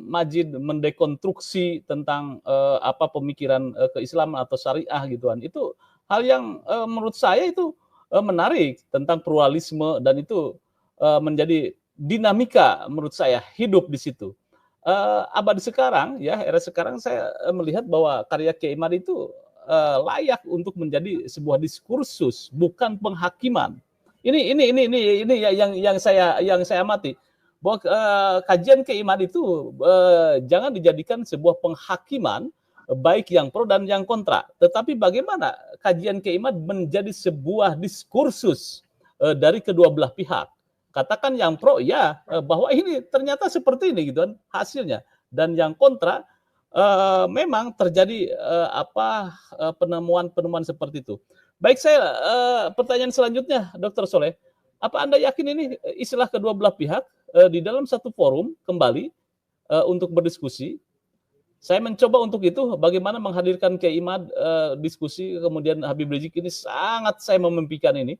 Majid mendekonstruksi tentang apa pemikiran keislaman atau syariah gituan. Itu hal yang menurut saya itu menarik tentang pluralisme, dan itu menjadi dinamika menurut saya hidup di situ. Abad sekarang ya, era sekarang saya melihat bahwa karya Kiai Imad itu layak untuk menjadi sebuah diskursus, bukan penghakiman. Ini yang saya amati, bahwa kajian Kiai Imad itu jangan dijadikan sebuah penghakiman baik yang pro dan yang kontra, tetapi bagaimana kajian Kiai Imad menjadi sebuah diskursus dari kedua belah pihak. Katakan yang pro ya bahwa ini ternyata seperti ini gitu kan hasilnya, dan yang kontra memang terjadi penemuan seperti itu. Baik, saya pertanyaan selanjutnya, Dr. Soleh, apa Anda yakin ini istilah kedua belah pihak di dalam satu forum kembali untuk berdiskusi? Saya mencoba untuk itu, bagaimana menghadirkan Kiai Imad diskusi, kemudian Habib Rizik ini sangat saya memimpikan ini.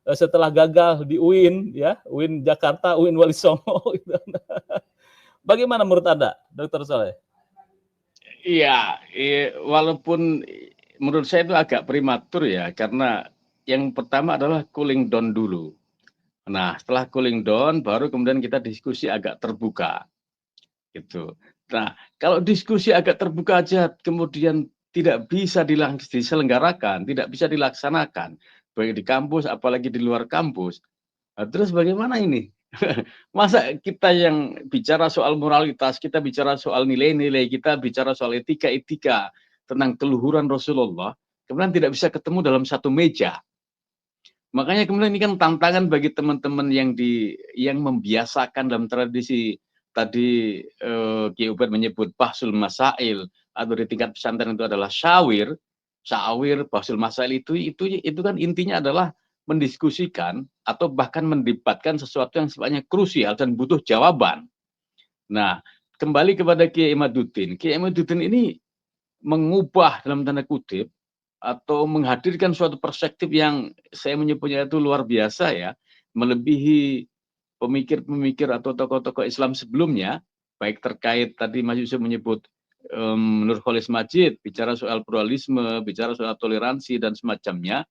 Setelah gagal di UIN, ya, UIN Jakarta, UIN Wali Songo. Gitu. Bagaimana menurut Anda, Dr. Soleh? Iya, walaupun menurut saya itu agak prematur ya, karena yang pertama adalah cooling down dulu. Nah, setelah cooling down, baru kemudian kita diskusi agak terbuka, gitu. Nah, kalau diskusi agak terbuka aja, kemudian tidak bisa diselenggarakan, tidak bisa dilaksanakan, baik di kampus, apalagi di luar kampus. Nah, terus bagaimana ini? Masa kita yang bicara soal moralitas, kita bicara soal nilai-nilai, kita bicara soal etika-etika, tentang keluhuran Rasulullah, kemudian tidak bisa ketemu dalam satu meja. Makanya kemudian ini kan tantangan bagi teman-teman yang membiasakan dalam tradisi tadi Ki Ubed menyebut bahsul masail, atau di tingkat pesantren itu adalah syawir, bahsul masail itu kan intinya adalah mendiskusikan atau bahkan mendebatkan sesuatu yang sifatnya krusial dan butuh jawaban. Nah, kembali kepada Kiai Imaduddin. Kiai Imaduddin ini mengubah dalam tanda kutip atau menghadirkan suatu perspektif yang saya menyebutnya itu luar biasa ya, melebihi pemikir-pemikir atau tokoh-tokoh Islam sebelumnya, baik terkait tadi Mas Yusuf menyebut Nurhalis Majid, bicara soal pluralisme, bicara soal toleransi dan semacamnya,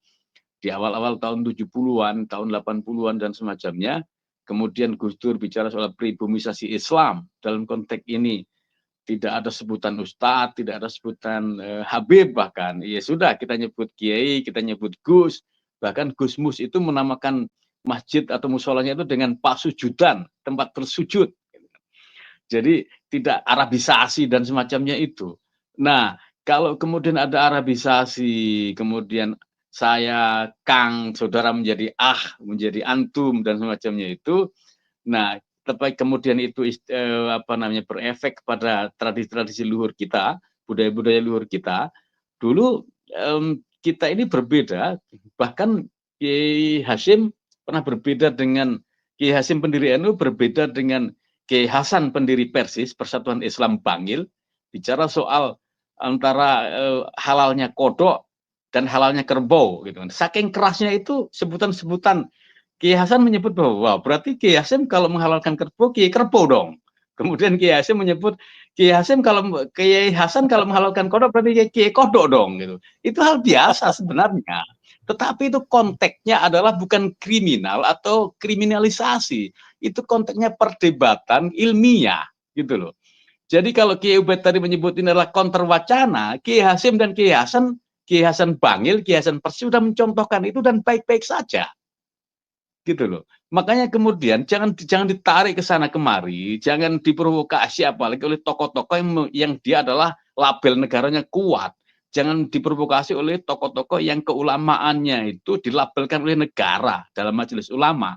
di awal-awal tahun 70-an, tahun 80-an dan semacamnya. Kemudian Gus Dur bicara soal pribumisasi Islam. Dalam konteks ini tidak ada sebutan Ustadz, tidak ada sebutan Habib bahkan. Ya sudah, kita nyebut Kiai, kita nyebut Gus. Bahkan Gus Mus itu menamakan masjid atau musolanya itu dengan pasujudan, tempat bersujud. Jadi tidak Arabisasi dan semacamnya itu. Nah, kalau kemudian ada Arabisasi, kemudian saya, Kang, saudara menjadi menjadi antum dan semacamnya itu. Nah, tapi kemudian itu berefek pada tradisi-tradisi luhur kita, budaya-budaya luhur kita. Dulu kita ini berbeda, bahkan Kiai Hasyim pernah berbeda dengan Kiai Hasyim pendiri NU, berbeda dengan Kiai Hasan pendiri Persis, Persatuan Islam Bangil, bicara soal antara halalnya kodok dan halalnya kerbau gitu kan. Saking kerasnya itu sebutan-sebutan, Kiai Hasan menyebut bahwa berarti Kiai Hasyim kalau menghalalkan kerbau, Kiai kerbau dong. Kemudian Kiai Hasyim menyebut Kiai Hasan kalau menghalalkan kodok berarti Kiai kodok dong gitu. Itu hal biasa sebenarnya. Tetapi itu konteksnya adalah bukan kriminal atau kriminalisasi. Itu konteksnya perdebatan ilmiah gitu loh. Jadi kalau Kiai Ubed tadi menyebut ini adalah counter wacana, Kiai Hasyim dan Kiai Hasan Bangil, Kiai Hasan Persis sudah mencontohkan itu dan baik-baik saja. Gitu loh. Makanya kemudian jangan ditarik ke sana kemari, jangan diprovokasi apalagi oleh tokoh-tokoh yang dia adalah label negaranya kuat, jangan diprovokasi oleh tokoh-tokoh yang keulamaannya itu dilabelkan oleh negara dalam majelis ulama.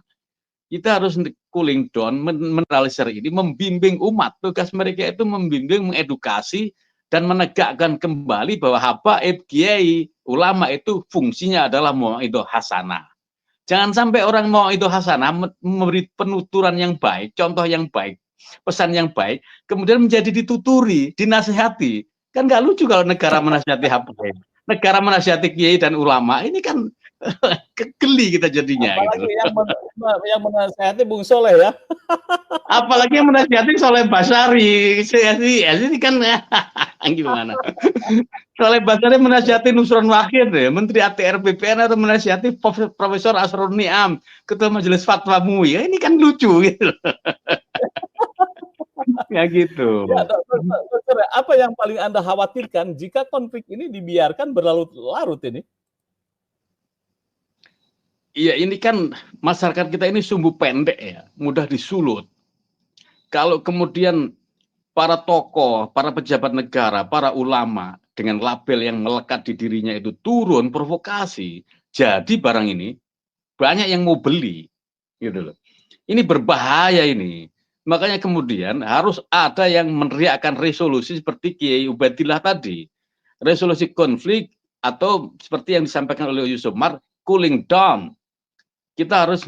Kita harus cooling down, menetralisir ini, membimbing umat. Tugas mereka itu membimbing, mengedukasi, dan menegakkan kembali bahwa habaib, kiai, ulama itu fungsinya adalah mau'idhah hasanah. Jangan sampai orang mau'idhah hasanah memberi penuturan yang baik, contoh yang baik, pesan yang baik, kemudian menjadi dituturi, dinasihati. Kan nggak lucu kalau negara menasihati habaib. Negara menasihati kiai dan ulama, ini kan geli kita jadinya. Apalagi gitu. yang menasihati Bung Soleh ya. Apalagi yang menasihati Soleh Basari. Ini kan gimana? Soleh Basari menasihati Nusron Wahid, ya, Menteri ATR BPN, atau menasihati Profesor Asrul Niam, Ketua Majelis Fatwa MUI. Ya, ini kan lucu gitu. Ya gitu. Ya, dokter, apa yang paling Anda khawatirkan jika konflik ini dibiarkan berlarut-larut ini? Iya, ini kan masyarakat kita ini sumbu pendek ya, mudah disulut. Kalau kemudian para tokoh, para pejabat negara, para ulama dengan label yang melekat di dirinya itu turun provokasi, jadi barang ini banyak yang mau beli, gitu loh. Ini berbahaya ini. Makanya kemudian harus ada yang meneriakkan resolusi seperti Kiai Ubaidillah tadi. Resolusi konflik, atau seperti yang disampaikan oleh Yusuf Mar, cooling down. Kita harus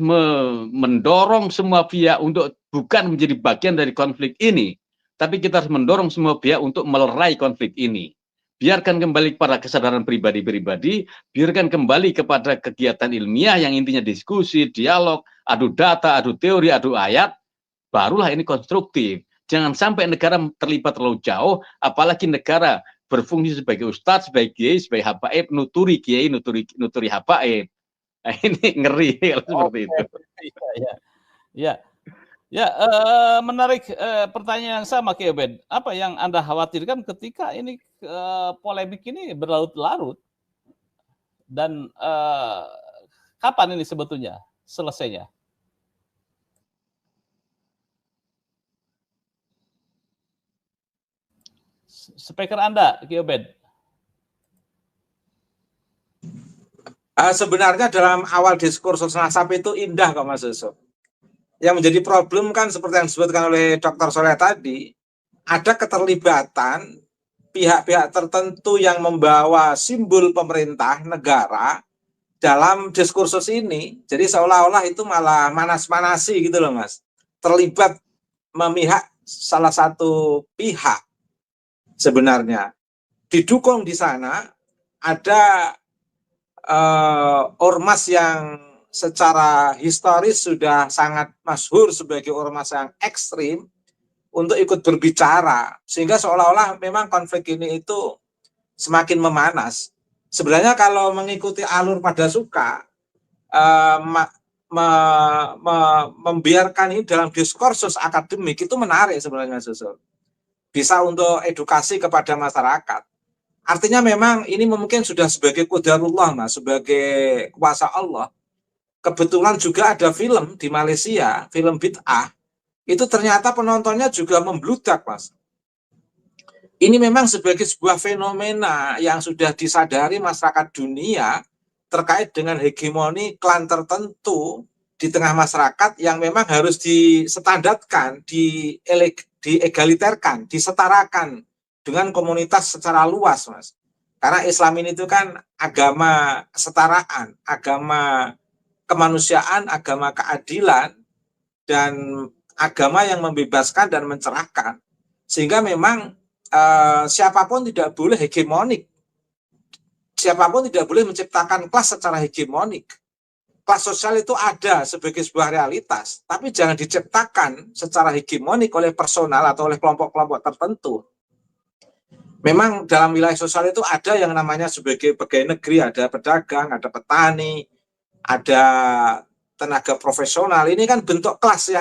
mendorong semua pihak untuk bukan menjadi bagian dari konflik ini, tapi kita harus mendorong semua pihak untuk melerai konflik ini. Biarkan kembali kepada kesadaran pribadi-pribadi, biarkan kembali kepada kegiatan ilmiah yang intinya diskusi, dialog, adu data, adu teori, adu ayat, barulah ini konstruktif. Jangan sampai negara terlibat terlalu jauh, apalagi negara berfungsi sebagai ustadz, sebagai kiai, sebagai habaib, nuturi kiai, nuturi habaib. Nah, ini ngeri kalau seperti itu. Ya, menarik pertanyaan yang sama, Ki Obed. Apa yang Anda khawatirkan ketika ini polemik ini berlarut-larut, dan kapan ini sebetulnya selesainya? Speaker Anda, Ki Obed. Sebenarnya dalam awal diskursus nasab itu indah kok Mas Yusuf. Yang menjadi problem kan seperti yang disebutkan oleh Dr. Soleh tadi, ada keterlibatan pihak-pihak tertentu yang membawa simbol pemerintah negara dalam diskursus ini. Jadi seolah-olah itu malah manas-manasi gitu loh Mas. Terlibat memihak salah satu pihak sebenarnya. Didukung di sana ada ormas yang secara historis sudah sangat masyhur sebagai ormas yang ekstrim untuk ikut berbicara, sehingga seolah-olah memang konflik ini itu semakin memanas. Sebenarnya kalau mengikuti alur pada suka, membiarkan ini dalam diskursus akademik itu menarik sebenarnya, Susul. Bisa untuk edukasi kepada masyarakat. Artinya memang ini mungkin sudah sebagai qadarullah, Mas, sebagai kuasa Allah. Kebetulan juga ada film di Malaysia, film bid'ah, itu ternyata penontonnya juga membludak, Mas. Ini memang sebagai sebuah fenomena yang sudah disadari masyarakat dunia terkait dengan hegemoni klan tertentu di tengah masyarakat yang memang harus distandarkan, diegaliterkan, disetarakan dengan komunitas secara luas, Mas. Karena Islam ini itu kan agama kesetaraan, agama kemanusiaan, agama keadilan, dan agama yang membebaskan dan mencerahkan. Sehingga memang siapapun tidak boleh hegemonik. Siapapun tidak boleh menciptakan kelas secara hegemonik. Kelas sosial itu ada sebagai sebuah realitas, tapi jangan diciptakan secara hegemonik oleh personal atau oleh kelompok-kelompok tertentu. Memang dalam wilayah sosial itu ada yang namanya sebagai pegawai negeri, ada pedagang, ada petani, ada tenaga profesional. Ini kan bentuk kelas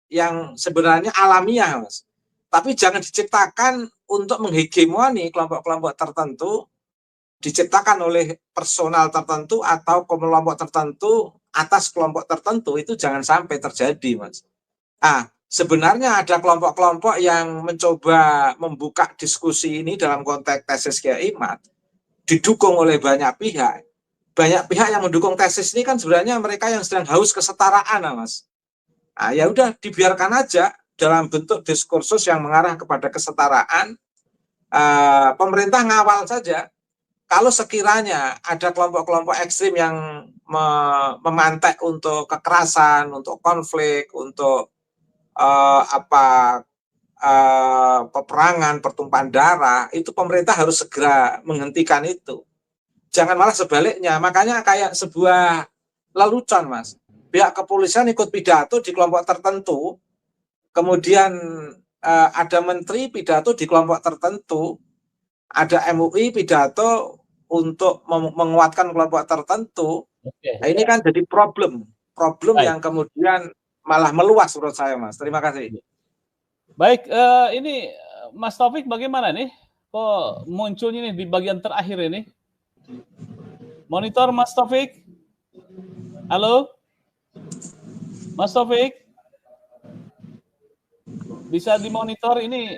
yang sebenarnya alamiah, Mas. Tapi jangan diciptakan untuk menghegemoni kelompok-kelompok tertentu, diciptakan oleh personal tertentu atau kelompok tertentu atas kelompok tertentu, itu jangan sampai terjadi, Mas. sebenarnya ada kelompok-kelompok yang mencoba membuka diskusi ini dalam konteks tesis Kiai Imad, didukung oleh banyak pihak. Banyak pihak yang mendukung tesis ini kan sebenarnya mereka yang sedang haus kesetaraan, Mas. Nah, ya udah dibiarkan aja dalam bentuk diskursus yang mengarah kepada kesetaraan. Pemerintah ngawal saja. Kalau sekiranya ada kelompok-kelompok ekstrim yang memantek untuk kekerasan, untuk konflik, untuk peperangan, pertumpahan darah, itu pemerintah harus segera menghentikan itu. Jangan malah sebaliknya. Makanya kayak sebuah lelucon, Mas. Pihak kepolisian ikut pidato di kelompok tertentu, kemudian ada menteri pidato di kelompok tertentu, ada MUI pidato untuk menguatkan kelompok tertentu. Nah, ini kan jadi problem yang kemudian malah meluas menurut saya, Mas. Terima kasih. Baik, ini Mas Taufik bagaimana nih? Kok munculnya nih di bagian terakhir ini? Monitor Mas Taufik? Halo? Mas Taufik? Bisa dimonitor ini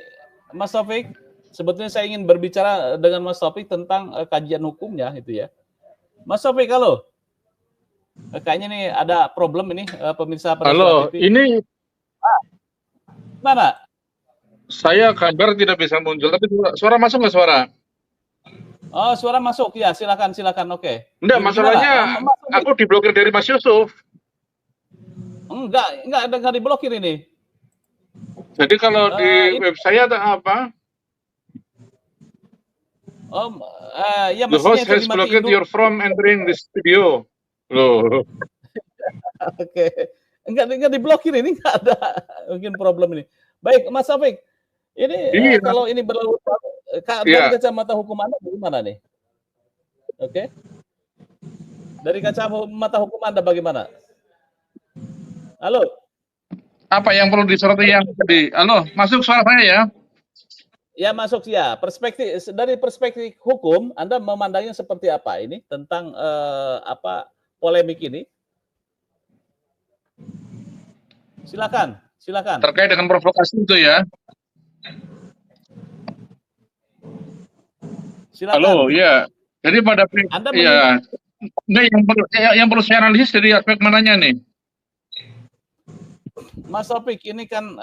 Mas Taufik? Sebetulnya saya ingin berbicara dengan Mas Taufik tentang kajian hukumnya itu ya. Mas Taufik, halo? Kayaknya nih ada problem ini pemirsa. Halo, TV. Ini mana? Saya kabar tidak bisa muncul, tapi suara masuk nggak suara? Oh, suara masuk ya, silakan. Oke. Enggak, masalahnya aku diblokir dari Mas Yusuf. Enggak diblokir ini. Jadi kalau di web saya ada apa? Ya, The host has blocked your from entering the studio. Loh. Oke. Enggak diblokir ini, enggak ada mungkin problem ini. Baik, Mas Taufik. Ini kalau ini berlalu dari kacamata hukum Anda bagaimana nih? Oke. Dari kacamata hukum Anda bagaimana? Halo. Apa yang perlu disoroti yang tadi? Halo, masuk suara saya ya? Ya, masuk ya. Dari perspektif hukum, Anda memandangnya seperti apa ini tentang polemik ini? Silakan. Terkait dengan provokasi itu ya. Silakan. Halo, ya. Jadi pada ya. Yang perlu saya analisis dari aspek mananya nih? Mas Taufik, ini kan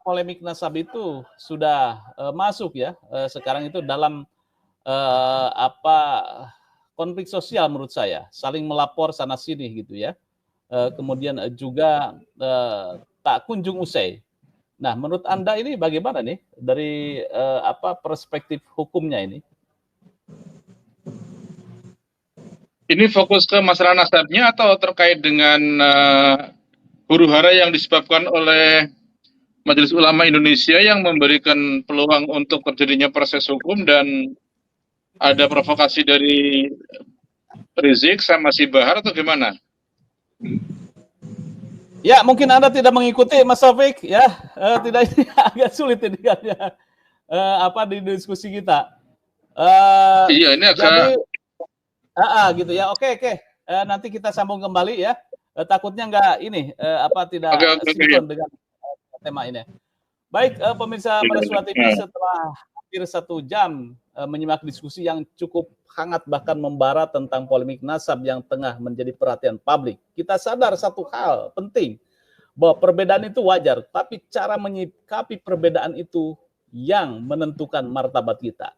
polemik nasab itu sudah masuk ya. Sekarang itu dalam konflik sosial menurut saya, saling melapor sana sini gitu ya. Kemudian juga tak kunjung usai. Nah, menurut Anda ini bagaimana nih dari perspektif hukumnya ini? Ini fokus ke masalah nasabnya atau terkait dengan huru-hara yang disebabkan oleh Majelis Ulama Indonesia yang memberikan peluang untuk terjadinya proses hukum dan ada provokasi dari Rizik sama si Bahar atau gimana? Ya, mungkin Anda tidak mengikuti Mas Taufik ya, tidak ini agak sulit ini kan ya, di diskusi kita. Iya, ini agak gitu ya. Oke. Nanti kita sambung kembali ya. Takutnya enggak ini tidak sinkron dengan tema ini. Baik, pemirsa Marasuara TV, setelah hampir 1 jam menyimak diskusi yang cukup hangat bahkan membara tentang polemik nasab yang tengah menjadi perhatian publik. Kita sadar satu hal penting, bahwa perbedaan itu wajar, tapi cara menyikapi perbedaan itu yang menentukan martabat kita.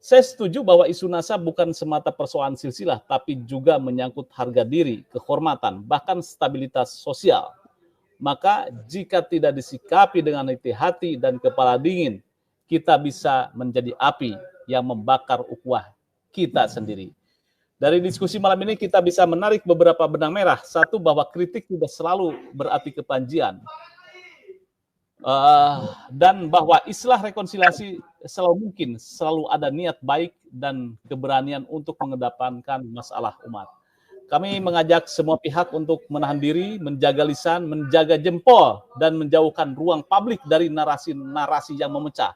Saya setuju bahwa isu nasab bukan semata persoalan silsilah, tapi juga menyangkut harga diri, kehormatan, bahkan stabilitas sosial. Maka jika tidak disikapi dengan hati-hati dan kepala dingin, kita bisa menjadi api yang membakar ukhuwah kita sendiri. Dari diskusi malam ini kita bisa menarik beberapa benang merah. Satu, bahwa kritik tidak selalu berarti kepanjian. Dan bahwa islah rekonsiliasi selalu mungkin, selalu ada niat baik dan keberanian untuk mengedepankan masalah umat. Kami mengajak semua pihak untuk menahan diri, menjaga lisan, menjaga jempol, dan menjauhkan ruang publik dari narasi-narasi yang memecah.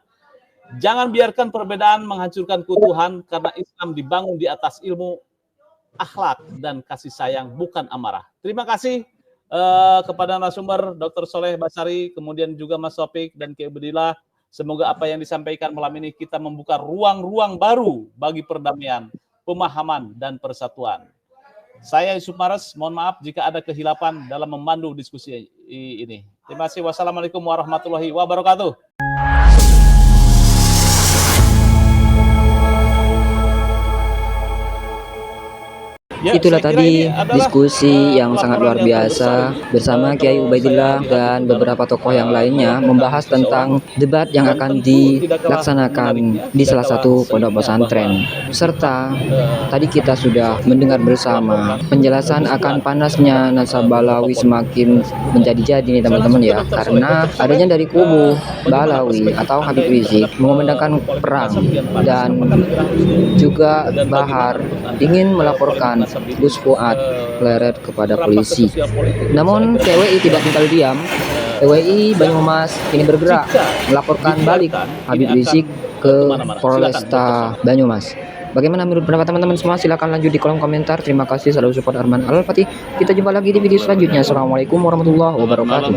Jangan biarkan perbedaan menghancurkan keutuhan, karena Islam dibangun di atas ilmu, akhlak, dan kasih sayang, bukan amarah. Terima kasih. kepada narasumber Dr. Soleh Basari, kemudian juga Mas Sofik dan Ki Ubedillah. Semoga apa yang disampaikan malam ini kita membuka ruang-ruang baru bagi perdamaian, pemahaman, dan persatuan. Saya Yusuf Mares, mohon maaf jika ada kehilapan dalam memandu diskusi ini. Terima kasih. Wassalamualaikum warahmatullahi wabarakatuh. Ya, Itulah saya kira tadi ini adalah, diskusi yang sangat luar laporan yang biasa terbesar. bersama Kiai Ubaidillah dan beberapa tokoh yang lainnya membahas tentang debat yang akan dilaksanakan di salah satu pondok pesantren. Serta tadi kita sudah mendengar bersama penjelasan akan panasnya nasab Balawi semakin menjadi-jadi nih teman-teman ya, karena adanya dari kubu Balawi atau Habib Rizik mengumandangkan perang dan juga Bahar ingin melaporkan Gus Fuad Pleret kepada polisi. Namun PWI tidak tinggal diam. PWI Banyumas ini bergerak melaporkan balik Habib Rizik ke Polresta Banyumas. Bagaimana menurut pendapat teman-teman semua? Silahkan lanjut di kolom komentar. Terima kasih, selalu support Arman Al-Fatih. Kita jumpa lagi di video selanjutnya. Assalamualaikum warahmatullahi wabarakatuh.